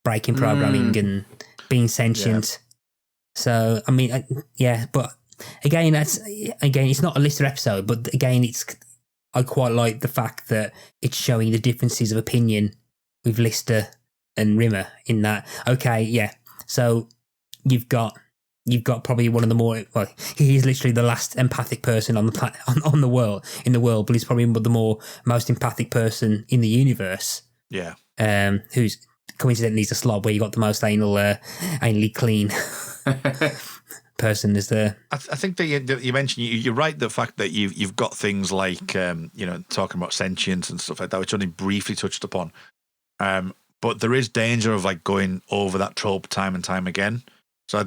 breaking programming and being sentient. Yeah. So I mean, but. Again, it's not a Lister episode, but again, I quite like the fact that it's showing the differences of opinion with Lister and Rimmer in that. Okay, yeah. So you've got probably one of the more, well, he is literally the last empathic person on the planet, on the world, but he's probably the most empathic person in the universe. Yeah. Who's coincidentally is a slob where you got the most anally clean. Person is there. I think that you mentioned you're right. The fact that you've got things like talking about sentience and stuff like that, which only briefly touched upon. But there is danger of like going over that trope time and time again. So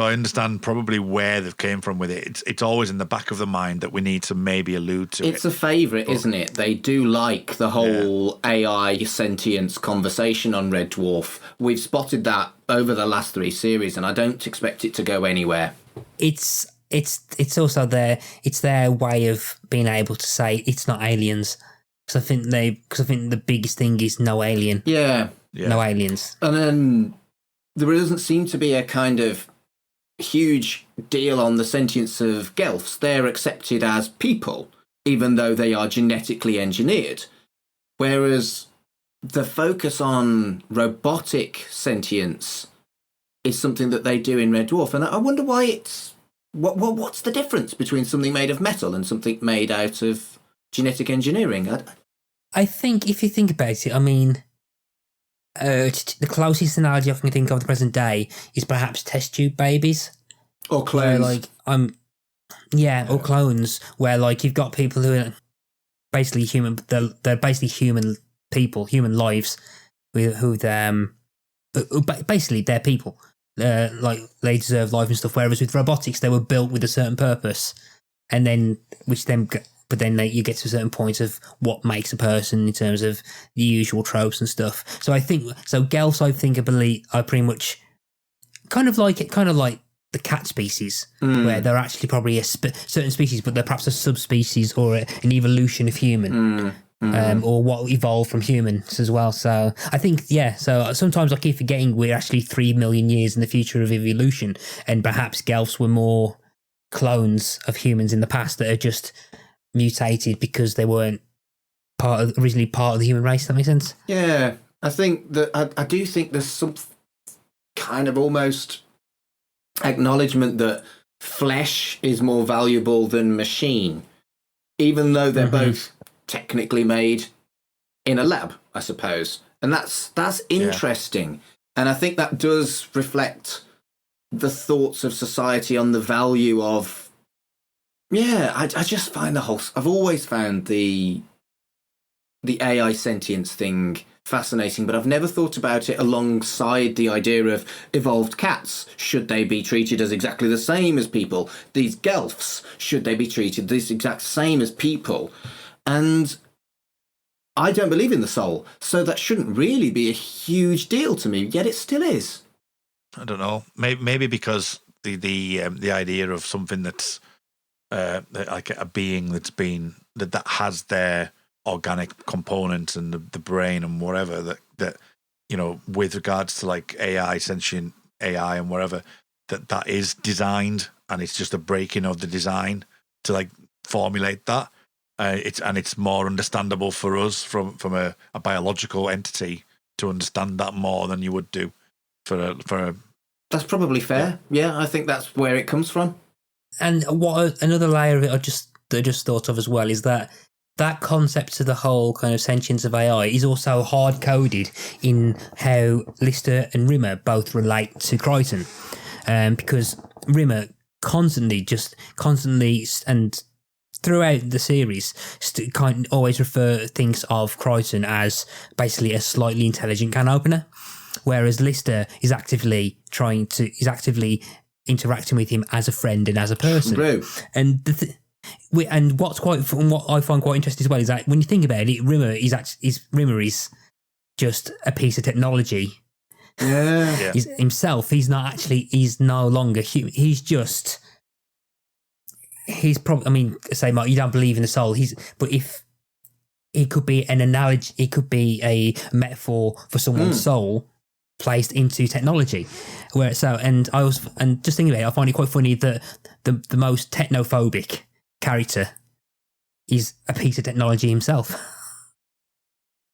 I understand probably where they've came from with it. It's always in the back of the mind that we need to maybe allude to it. It's a favourite, isn't it? They do like the whole AI sentience conversation on Red Dwarf. We've spotted that over the last 3 series, and I don't expect it to go anywhere. It's also their way of being able to say it's not aliens. Because I think the biggest thing is no alien. Yeah. No aliens. And then there doesn't seem to be a kind of huge deal on the sentience of Gelfs. They're accepted as people, even though they are genetically engineered. Whereas the focus on robotic sentience is something that they do in Red Dwarf. And I wonder why it's... What's the difference between something made of metal and something made out of genetic engineering? I think if you think about it, I mean... the closest analogy I can think of the present day is perhaps test tube babies. Or clones. Or clones, where like you've got people who are basically human, they're basically human people, human lives, basically they're people. Like they deserve life and stuff. Whereas with robotics, they were built with a certain purpose, and then you get to a certain point of what makes a person in terms of the usual tropes and stuff. So I think Gelfs, are pretty much kind of like the cat species, where they're actually probably a certain species, but they're perhaps a subspecies or an evolution of human. Or what evolved from humans as well. So I think, so sometimes I keep forgetting we're actually 3 million years in the future of evolution, and perhaps Gelfs were more clones of humans in the past that are just mutated because they weren't originally part of the human race. Does that make sense? Yeah, I think that I do think there's some kind of almost acknowledgement that flesh is more valuable than machine, even though they're both technically made in a lab, I suppose. And that's interesting. And I think that does reflect the thoughts of society on the value of, I just find I've always found the AI sentience thing fascinating, but I've never thought about it alongside the idea of evolved cats. Should they be treated as exactly the same as people? These Gelfs, should they be treated this exact same as people? And I don't believe in the soul, so that shouldn't really be a huge deal to me, yet it still is. I don't know. Maybe because the idea of something that's like a being that has their organic components and the brain and whatever that with regards to like AI, sentient AI and whatever, that is designed, and it's just a breaking of the design to like formulate that. It's more understandable for us from a biological entity to understand that more than you would do for a. That's probably fair. Yeah, I think that's where it comes from. And what another layer of it I just thought of as well is that concept of the whole kind of sentience of AI is also hard coded in how Lister and Rimmer both relate to Crichton, because Rimmer constantly and throughout the series, kind of always thinks of Crichton as basically a slightly intelligent can opener, whereas Lister is actively interacting with him as a friend and as a person. True. And what I find quite interesting as well is that when you think about it, Rimmer is just a piece of technology. Yeah. He's no longer human. He's probably, I mean, say, Mark, you don't believe in the soul. But if it could be an analogy, it could be a metaphor for someone's soul placed into technology. And just thinking about it, I find it quite funny that the most technophobic character is a piece of technology himself.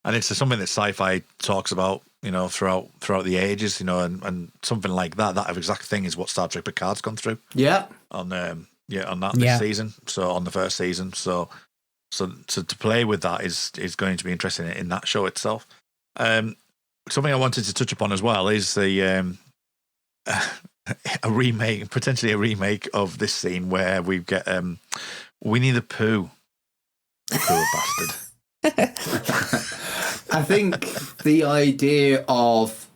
And it's something that sci-fi talks about, throughout the ages, and something like that. That exact thing is what Star Trek Picard's gone through. Yeah. On this season. So on the first season. So to play with that is going to be interesting in that show itself. Something I wanted to touch upon as well is the potentially a remake of this scene where we get Winnie the Pooh. Poor bastard. I think the idea of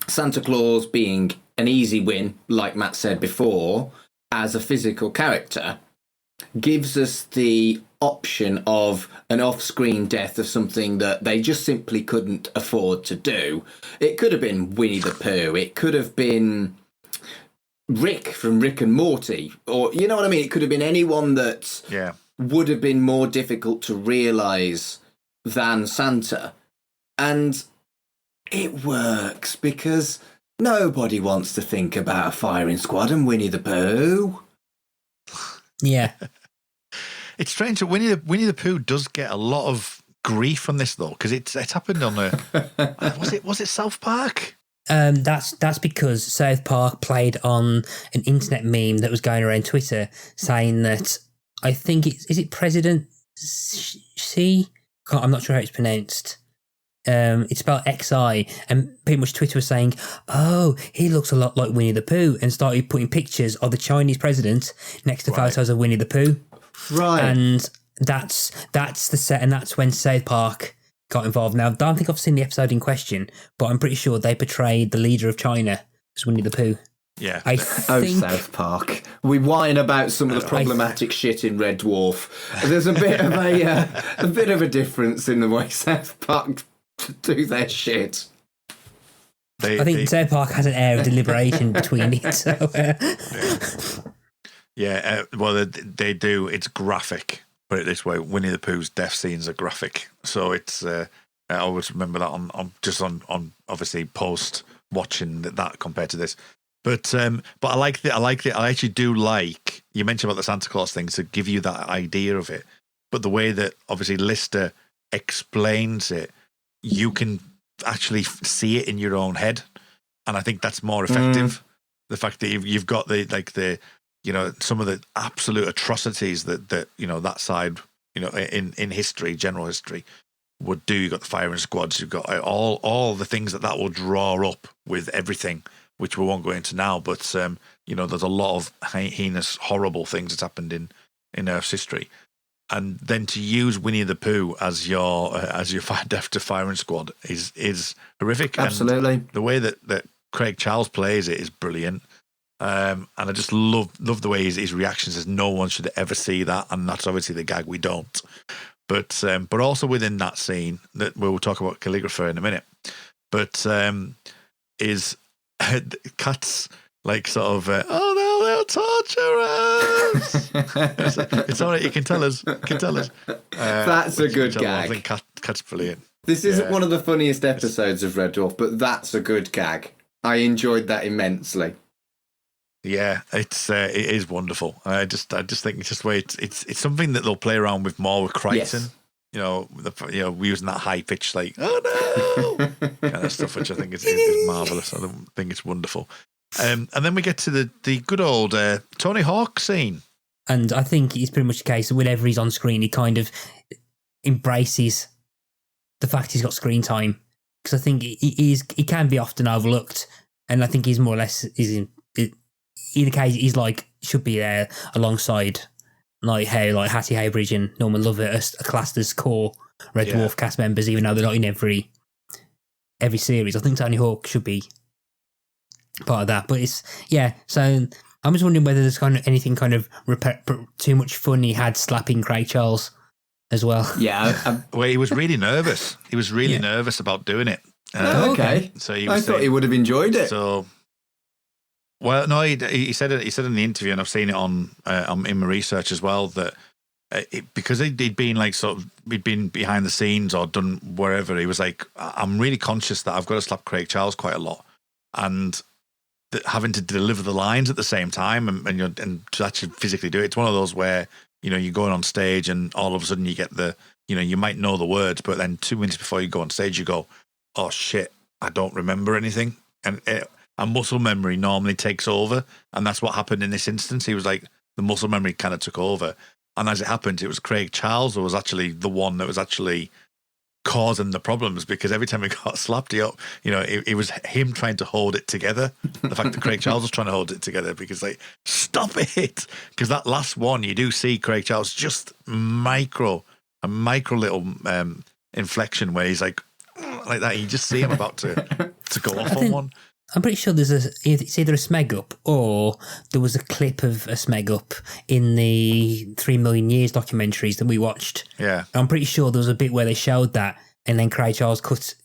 Santa Claus being an easy win, like Matt said before, as a physical character, gives us the option of an off-screen death of something that they just simply couldn't afford to do. It could have been Winnie the Pooh. It could have been Rick from Rick and Morty. Or, you know what I mean? It could have been anyone that would have been more difficult to realise than Santa. And it works because nobody wants to think about a firing squad and Winnie the Pooh. Yeah. It's strange that Winnie the Pooh does get a lot of grief from this though, because it's happened on was it South Park? That's because South Park played on an internet meme that was going around Twitter saying that I think is it President C? I'm not sure how it's pronounced. It's spelled XI, and pretty much Twitter was saying, "Oh, he looks a lot like Winnie the Pooh," and started putting pictures of the Chinese president next to photos of Winnie the Pooh. Right, and that's the set, and that's when South Park got involved. Now, I don't think I've seen the episode in question, but I'm pretty sure they portrayed the leader of China as Winnie the Pooh. Yeah. I Oh, think South Park. We whine about some of the problematic shit in Red Dwarf. There's a bit of a bit of a difference in the way South Park do their shit. I think South Park has an air of deliberation between it. So, well, they do. It's graphic. Put it this way: Winnie the Pooh's death scenes are graphic. So it's. I always remember that on obviously post watching that compared to this. But I like it. I actually do like, you mentioned about the Santa Claus thing to give you that idea of it. But the way that obviously Lister explains it, you can actually see it in your own head, and I think that's more effective. The fact that you've got the some of the absolute atrocities that that side in history, general history, would do. You've got the firing squads, you've got all the things that will draw up with everything, which we won't go into now, but there's a lot of heinous, horrible things that's happened in Earth's history, and then to use Winnie the Pooh as your death to firing squad is horrific. Absolutely, and the way that Craig Charles plays it is brilliant, and I just love the way his reaction says no one should ever see that, and that's obviously the gag we don't. But also within that scene that we'll talk about calligrapher in a minute, but is. Cats like sort of oh no, they'll torture us. It's all right, you can tell us. That's a good gag. I think Cat's brilliant. This isn't one of the funniest episodes of Red Dwarf, but that's a good gag. I enjoyed that immensely. Yeah, it is wonderful. I just think it's just way it's something that they'll play around with more with Crichton. Yes. We're using that high pitch, like, oh no, kind of stuff, which I think is marvelous. I think it's wonderful. And then we get to the good old Tony Hawk scene. And I think it's pretty much the case that whenever he's on screen, he kind of embraces the fact he's got screen time. Because I think he can be often overlooked. And I think he's more or less, in the case, he's like, should be there alongside like how like Hattie Haybridge and Norman Lovett are classed as core Red Dwarf cast members, even though they're not in every series. I think Tony Hawk should be part of that. But so I'm just wondering whether there's kind of anything kind of too much fun he had slapping Craig Charles as well. Yeah. Well, he was really nervous. He was really nervous about doing it. Okay. So I thought he would have enjoyed it. So. Well, no, he said it. He said in the interview, and I've seen it on in my research as well, that because he'd been like he'd been behind the scenes or done wherever. He was like, I'm really conscious that I've got to slap Craig Charles quite a lot, and having to deliver the lines at the same time, and to actually physically do it. It's one of those where you're going on stage, and all of a sudden you get you might know the words, but then 2 minutes before you go on stage, you go, oh shit, I don't remember anything, and muscle memory normally takes over, and that's what happened in this instance. He was like, the muscle memory kind of took over, and as it happened, it was Craig Charles who was actually the one that was actually causing the problems, because every time he got slapped, it was him trying to hold it together. The fact that Craig Charles was trying to hold it together, because like, stop it, because that last one, you do see Craig Charles just a micro little inflection where he's like that. You just see him about to go off on one. I'm pretty sure it's either a Smeg Up or there was a clip of a Smeg Up in the 3 Million Years documentaries that we watched. Yeah. I'm pretty sure there was a bit where they showed that, and then Craig Charles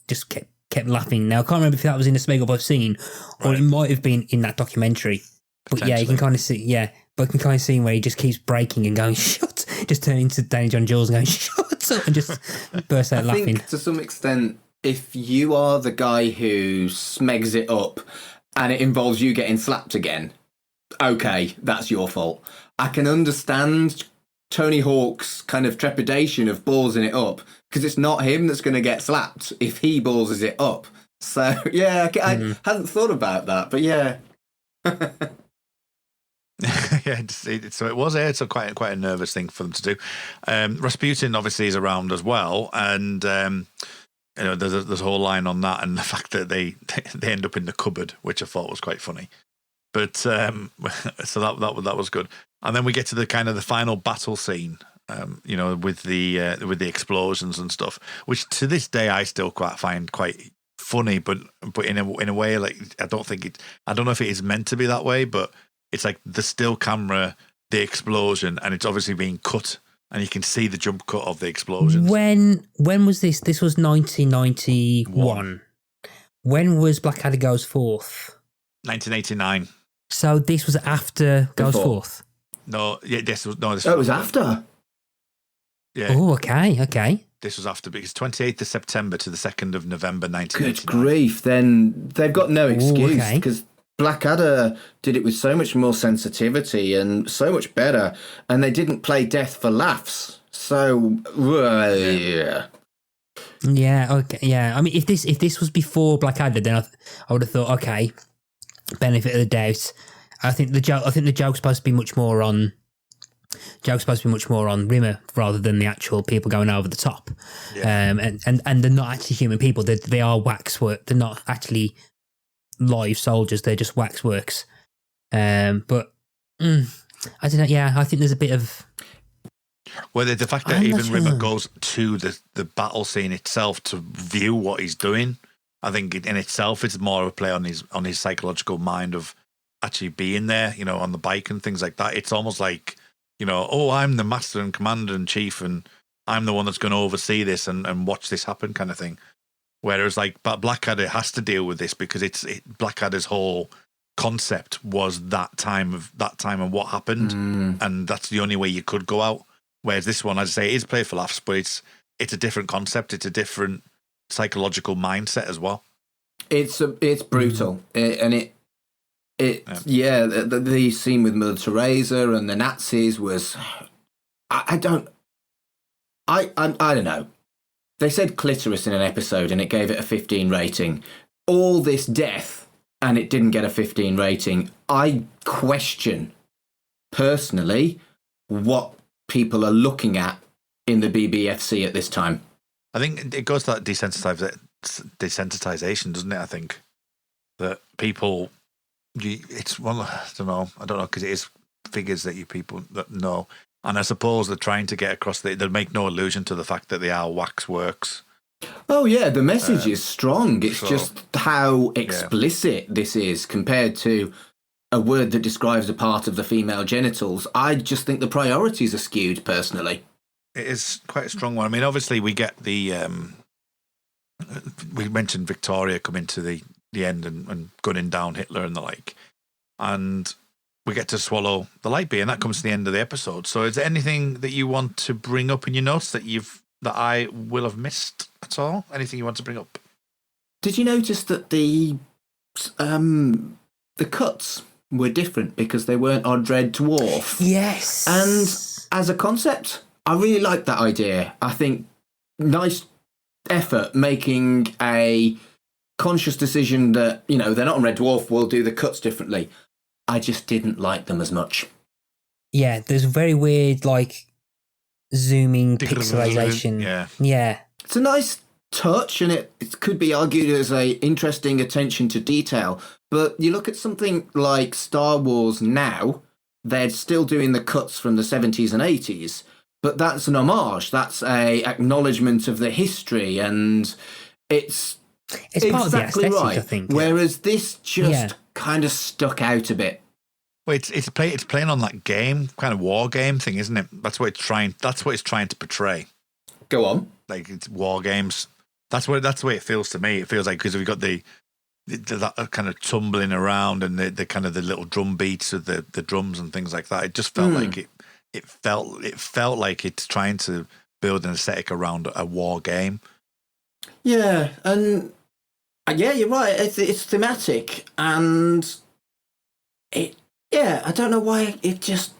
just kept laughing. Now, I can't remember if that was in the Smeg Up I've seen, or it might have been in that documentary. But yeah, you can kind of see, but you can kind of see where he just keeps breaking and going, shut, just turning to Danny John Jules and going, shut up, and just burst out laughing. I think to some extent, if you are the guy who smegs it up and it involves you getting slapped again, okay, that's your fault. I can understand Tony Hawk's kind of trepidation of ballsing it up, because it's not him that's going to get slapped if he ballses it up. So, yeah, I hadn't thought about that, but yeah. So it was it's quite a nervous thing for them to do. Rasputin obviously is around as well, and there's a whole line on that, and the fact that they end up in the cupboard, which I thought was quite funny. But so that was good. And then we get to the kind of the final battle scene, with the explosions and stuff, which to this day I still find quite funny, but in a way, like I don't know if it is meant to be that way, but it's like the still camera, the explosion, and it's obviously being cut, and you can see the jump cut of the explosions. When was this? This was 1991. When was Blackadder Goes Forth? 1989. So this was after Goes Forth? No, yeah, this was it was after. Yeah. Oh, okay. This was after, because 28th of September to the 2nd of November 1989. Good grief, then they've got no excuse, because Blackadder did it with so much more sensitivity and so much better, and they didn't play death for laughs. So, yeah. Yeah, okay, yeah. I mean, if this was before Blackadder, then I would have thought, okay, benefit of the doubt. I think the joke's supposed to be much more on Rimmer rather than the actual people going over the top. Yeah. And they're not actually human people. They are waxwork. They're not actually live soldiers. They're just waxworks. But I don't know. Yeah, I think there's a bit of. Well, the fact that even Rimmer goes to the battle scene itself to view what he's doing, I think in itself it's more of a play on his psychological mind of actually being there, on the bike and things like that. It's almost like, I'm the master and commander and chief, and I'm the one that's going to oversee this and watch this happen, kind of thing. Whereas like Blackadder has to deal with this because Blackadder's whole concept was that time and what happened, and that's the only way you could go out. Whereas this one, as I say, is play for laughs, but it's a different concept. It's a different psychological mindset as well. It's brutal, the scene with Mother Teresa and the Nazis was, I don't know. They said clitoris in an episode and it gave it a 15 rating. All this death and it didn't get a 15 rating. I question, personally, what people are looking at in the BBFC at this time. I think it goes to that desensitization, doesn't it? I think that people, I don't know, because it is figures that you people that know. And I suppose they're trying to get across they make no allusion to the fact that they are waxworks. Oh, yeah, the message is strong. It's just how explicit this is compared to a word that describes a part of the female genitals. I just think the priorities are skewed, personally. It is quite a strong one. I mean, obviously, we get the... we mentioned Victoria coming to the end and gunning down Hitler and the like. And we get to swallow the light beer, and that comes to the end of the episode. So is there anything that you want to bring up in your notes that I will have missed at all? Anything you want to bring up? Did you notice that the cuts were different because they weren't on Red Dwarf? Yes. And as a concept, I really like that idea. I think nice effort making a conscious decision that, they're not on Red Dwarf, we'll do the cuts differently. I just didn't like them as much. Yeah, there's a very weird, zooming pixelization. Yeah. It's a nice touch, and it could be argued as a interesting attention to detail. But you look at something like Star Wars now, they're still doing the cuts from the 70s and 80s, but that's an homage. That's a acknowledgement of the history, and it's part of the aesthetic, right. I think. Whereas this just kind of stuck out a bit. Well, it's playing on that game, kind of war game thing, isn't it? That's what it's trying to portray. Go on. Like, it's war games. That's the way it feels to me. It feels like, because we've got that kind of tumbling around and the kind of the little drum beats of the drums and things like that. It just felt like it felt like it's trying to build an aesthetic around a war game. Yeah, and you're right. It's thematic, and I don't know why it just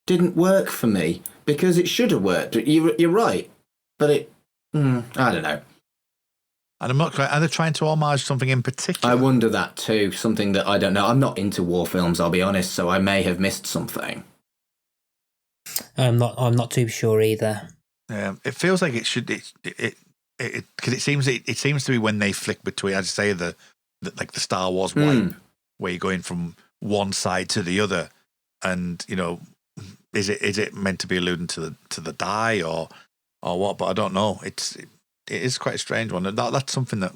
didn't work for me, because it should have worked. You're right, but I don't know. And I'm not quite. Are they trying to homage something in particular? I wonder that too. Something that I don't know. I'm not into war films, I'll be honest, so I may have missed something. I'm not too sure either. It feels like it should. Because it seems to be when they flick between, as I say, the Star Wars wipe, where you're going from one side to the other, and is it meant to be alluding to the die or what? But I don't know. It is quite a strange one. That's something that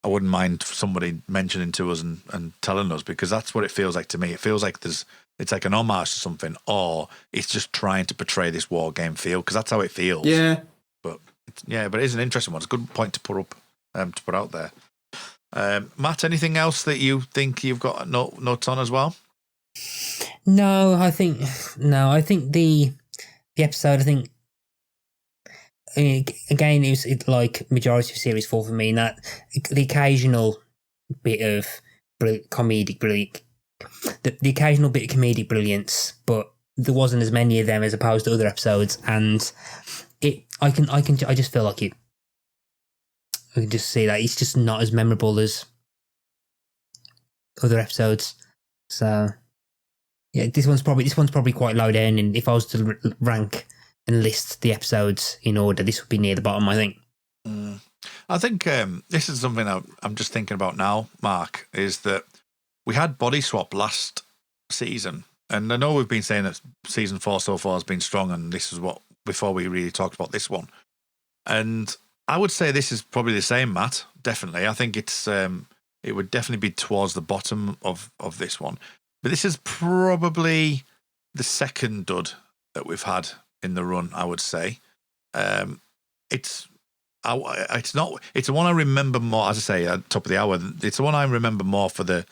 I wouldn't mind somebody mentioning to us and telling us, because that's what it feels like to me. It feels like it's like an homage to something, or it's just trying to portray this war game feel, because that's how it feels. Yeah. But it is an interesting one. It's a good point to put out there. Matt, anything else that you think you've got notes on as well? No, I think the episode, again, it was like majority of series 4 for me, and that the occasional bit of comedic brilliance, the occasional bit of comedic brilliance, but there wasn't as many of them as opposed to other episodes, and I just feel like I can just see that it's just not as memorable as other episodes. So yeah, this one's probably quite low down, and if I was to rank and list the episodes in order, this would be near the bottom, I think. I think this is something I'm just thinking about now, Mark, is that we had Body Swap last season, and I know we've been saying that season 4 so far has been strong, and this is what, before we really talked about this one. And I would say this is probably the same, Matt, definitely. I think it would definitely be towards the bottom of this one. But this is probably the second dud that we've had in the run, I would say. It's the one I remember more, as I say, at the top of the hour. It's the one I remember more for the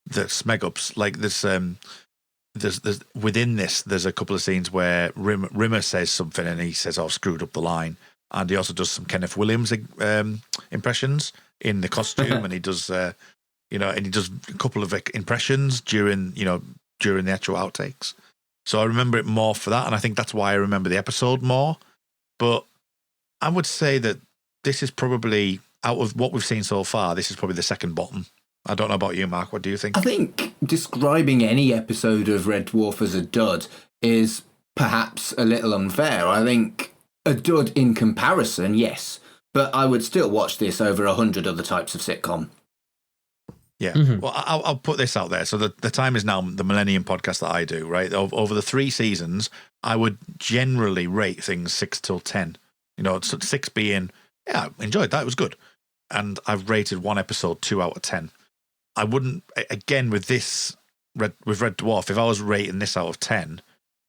smeg ups. Like there's within this, there's a couple of scenes where Rimmer says something and he says, "I've screwed up the line," and he also does some Kenneth Williams impressions in the costume, and he does and he does a couple of impressions during the actual outtakes. So I remember it more for that, and I think that's why I remember the episode more. But I would say that this is probably, out of what we've seen so far, this is probably the second bottom. I don't know about you, Mark. What do you think? I think describing any episode of Red Dwarf as a dud is perhaps a little unfair. I think a dud in comparison, yes, but I would still watch this over 100 other types of sitcom. Yeah. Mm-hmm. Well, I'll put this out there. So the time is now the Millennium podcast that I do, right? Over the 3 seasons, I would generally rate things 6 till 10. 6 being, yeah, I enjoyed that. It was good. And I've rated one episode 2 out of 10. I wouldn't, again, with Red Dwarf, if I was rating this out of 10,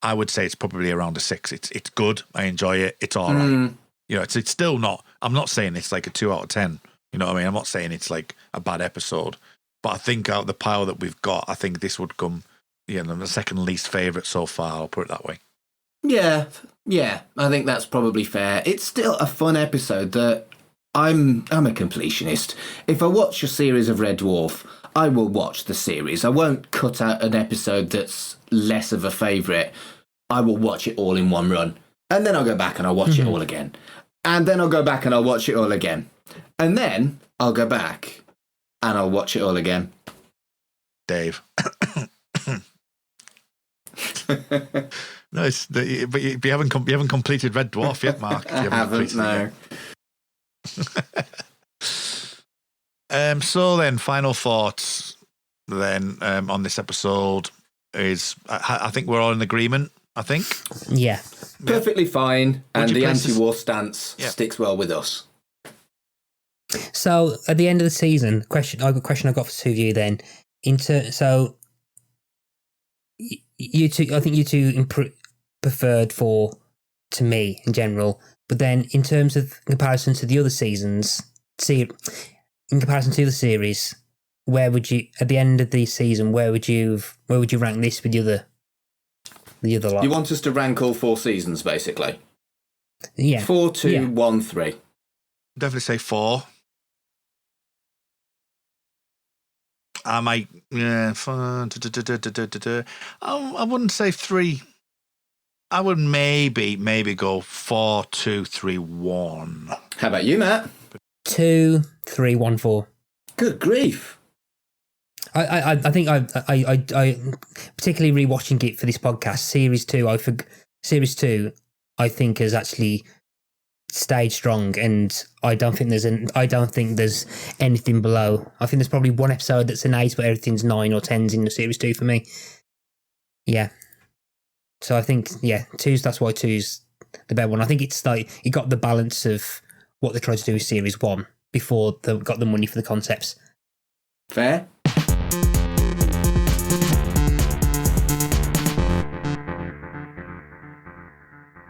I would say it's probably around a 6. It's good. I enjoy it. It's all right. It's still not, I'm not saying it's like a 2 out of 10. You know what I mean? I'm not saying it's like a bad episode. But I think out of the pile that we've got, I think this would come, the second least favourite so far. I'll put it that way. Yeah, I think that's probably fair. It's still a fun episode that I'm a completionist. If I watch a series of Red Dwarf, I will watch the series. I won't cut out an episode that's less of a favourite. I will watch it all in one run. And then I'll go back and I'll watch it all again. And then I'll go back and I'll watch it all again. And then I'll go back and I'll watch it all again. Dave. No, but you haven't completed Red Dwarf yet, Mark. I haven't, no. So then, final thoughts then on this episode is, I think we're all in agreement, I think. Yeah. Perfectly fine, and the anti-war stance sticks well with us. So at the end of the season, question I got for two of you then. So you two, I think you two preferred 4 to me in general, but then in terms of comparison to the other seasons, in comparison to the series, where would you, at the end of the season, where would you rank this with the other lot? You want us to rank all 4 seasons, basically? Yeah. 4, 2, 1, 3. Definitely say 4. I might, I wouldn't say 3. I would maybe go 4, 2, 3, 1. How about you, Matt? 2, 3, 1, 4. Good grief. I think I particularly rewatching it for this podcast, series 2 I think has actually stayed strong, and I don't think there's anything below. I think there's probably one episode that's an 8, but everything's 9 or 10s in the series 2 for me. Yeah. So I think, that's why two's the better one. I think it's like it got the balance of what they tried to do with Series 1 before they got the money for the concepts. Fair?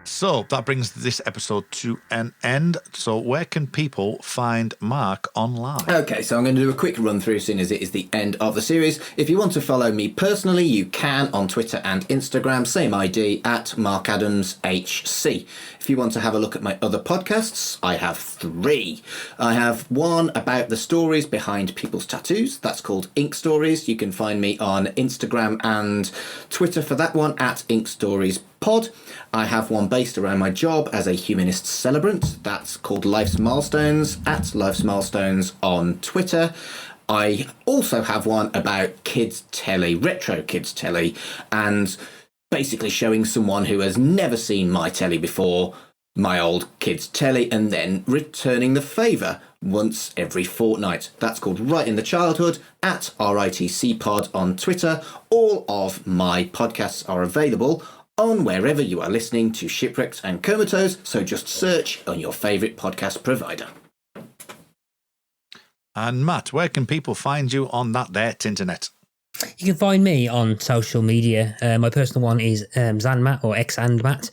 So that brings this episode to an end. So where can people find Mark online? Okay, so I'm going to do a quick run through seeing as it is the end of the series. If you want to follow me personally, you can on Twitter and Instagram, same ID, at MarkAdamsHC. If you want to have a look at my other podcasts, I have 3. I have one about the stories behind people's tattoos. That's called Ink Stories. You can find me on Instagram and Twitter for that one at Ink Stories Pod. I have one based around my job as a humanist celebrant. That's called Life's Milestones, at Life's Milestones on Twitter. I also have one about kids telly, retro kids telly, and basically showing someone who has never seen my telly before my old kids telly and then returning the favour once every fortnight. That's called Right in the Childhood, at RITC Pod on Twitter. All of my podcasts are available on wherever you are listening to Shipwrecked and Comatose, so just search on your favourite podcast provider. And Matt, where can people find you on that there Tinternet? You can find me on social media. My personal one is Zanmat or XandMatt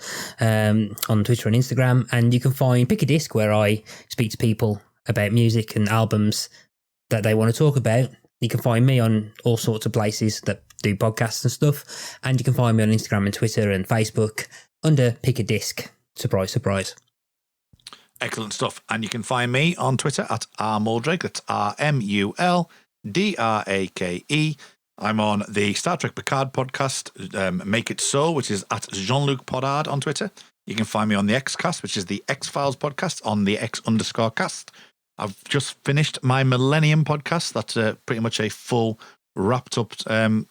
on Twitter and Instagram. And you can find Pick a Disc, where I speak to people about music and albums that they want to talk about. You can find me on all sorts of places that do podcasts and stuff. And you can find me on Instagram and Twitter and Facebook under Pick a Disc. Surprise, surprise. Excellent stuff. And you can find me on Twitter at rmuldrake. That's RMULDRAKE. I'm on the Star Trek Picard podcast, Make It So, which is at Jean-Luc Podard on Twitter. You can find me on the Xcast, which is the X-Files podcast, on the X_cast. I've just finished my Millennium podcast. That's pretty much a full wrapped-up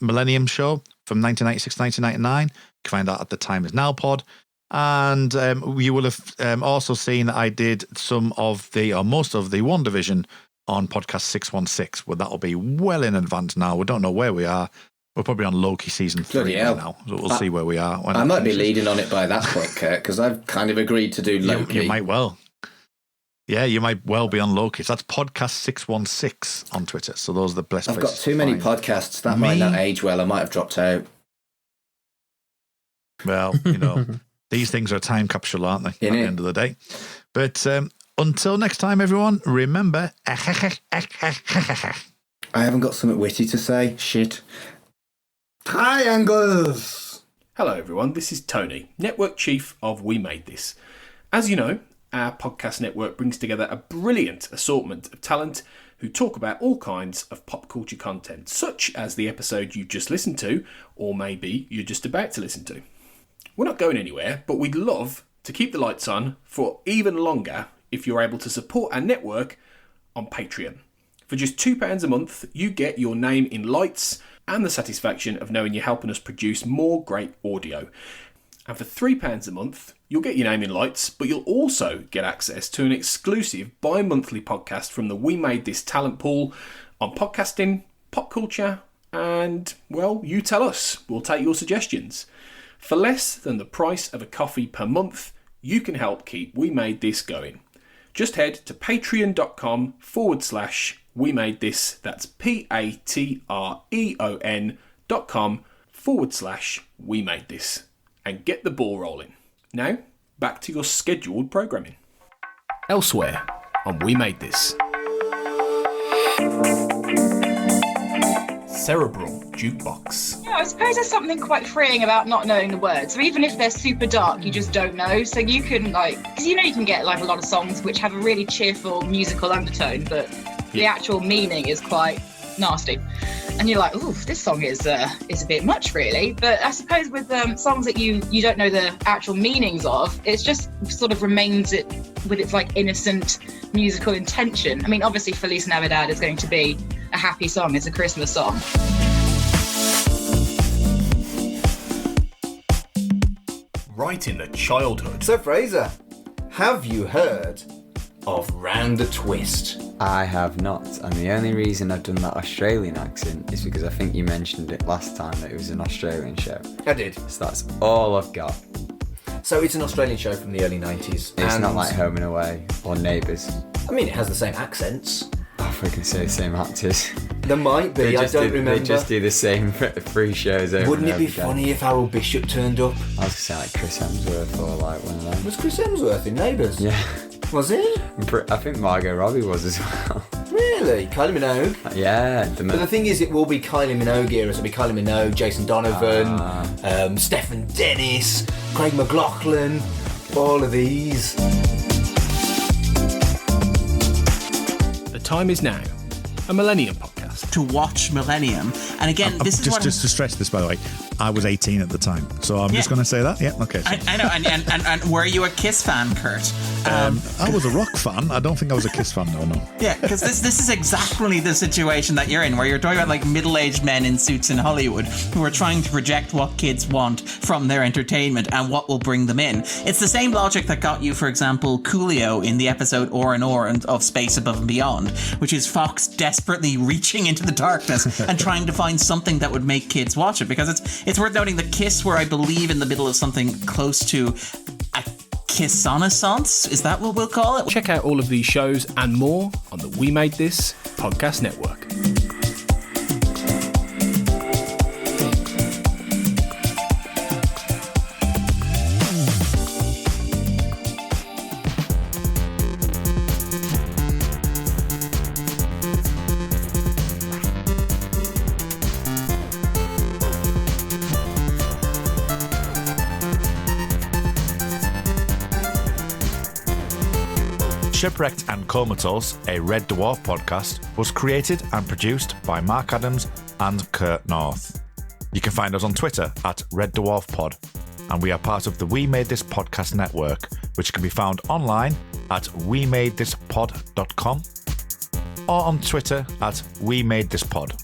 Millennium show from 1996 to 1999. You can find that at the Time Is Now pod. And you will have also seen that I did some of the, or most of the One Division on podcast 616, well, that'll be well in advance now. We don't know where we are. We're probably on Loki season 3 now, so we'll see where we are. When I might be leading on it by that point, Kurt, because I've kind of agreed to do Loki. You might well. Yeah, you might well be on Loki. So that's podcast 616 on Twitter. So those are the best places. I've got too many podcasts. That might not age well. I might have dropped out. Well, you know, these things are a time capsule, aren't they? At the end of the day. But until next time, everyone, remember... I haven't got something witty to say. Shit. Triangles! Hello, everyone. This is Tony, Network Chief of We Made This. As you know, our podcast network brings together a brilliant assortment of talent who talk about all kinds of pop culture content, such as the episode you just listened to, or maybe you're just about to listen to. We're not going anywhere, but we'd love to keep the lights on for even longer if you're able to support our network on Patreon. For just £2 a month, you get your name in lights and the satisfaction of knowing you're helping us produce more great audio. And for £3 a month, you'll get your name in lights, but you'll also get access to an exclusive bi-monthly podcast from the We Made This talent pool on podcasting, pop culture, and, well, you tell us. We'll take your suggestions. For less than the price of a coffee per month, you can help keep We Made This going. Just head to patreon.com/We Made This. That's patreon.com/We Made This. And get the ball rolling. Now, back to your scheduled programming. Elsewhere on We Made This. Cerebral Jukebox. Yeah, I suppose there's something quite freeing about not knowing the words. So even if they're super dark, you just don't know. So you can because you know you can get like a lot of songs which have a really cheerful musical undertone, but the actual meaning is quite nasty. And you're like, ooh, this song is a bit much, really. But I suppose with songs that you don't know the actual meanings of, it just sort of remains it with its like innocent musical intention. I mean, obviously, Feliz Navidad is going to be a happy song. It's a Christmas song. Right in the childhood. So, Fraser, have you heard of Round the Twist? I have not, and the only reason I've done that Australian accent is because I think you mentioned it last time that it was an Australian show. I did. So that's all I've got. So it's an Australian show from the early 90s. It's not like Home and Away or Neighbours. I mean, it has the same accents. If we can say the same actors. There might be, I don't remember. They just do the same 3 shows over. Wouldn't and it be over again. funny if Harold Bishop turned up? I was going to say like Chris Hemsworth or like one of them. Was Chris Hemsworth in Neighbours? Yeah. Was he? I think Margot Robbie was as well. Really? Kylie Minogue? Yeah. But the thing is, it will be Kylie Minogue era. So it'll be Kylie Minogue, Jason Donovan, Stephen Dennis, Craig McLachlan, all of these. The time is now. A Millennium podcast. To watch Millennium. And again, this is just to stress this, by the way, I was 18 at the time, so I'm just going to say that. Yeah, okay. So. I know. And were you a Kiss fan, Kurt? I was a rock fan. I don't think I was a Kiss fan, no. Yeah, because this is exactly the situation that you're in, where you're talking about like middle-aged men in suits in Hollywood who are trying to project what kids want from their entertainment and what will bring them in. It's the same logic that got you, for example, Coolio in the episode Or and Or of Space Above and Beyond, which is Fox desperately reaching into the darkness and trying to find something that would make kids watch it. Because it's worth noting that Kiss were, I believe, in the middle of something close to a Kiss-renaissance. Is that what we'll call it? Check out all of these shows and more on the We Made This podcast network. Shipwrecked and Comatose, a Red Dwarf podcast, was created and produced by Mark Adams and Kurt North. You can find us on Twitter at Red Dwarf Pod, and we are part of the We Made This podcast network, which can be found online at wemadethispod.com or on Twitter at We Made This Pod.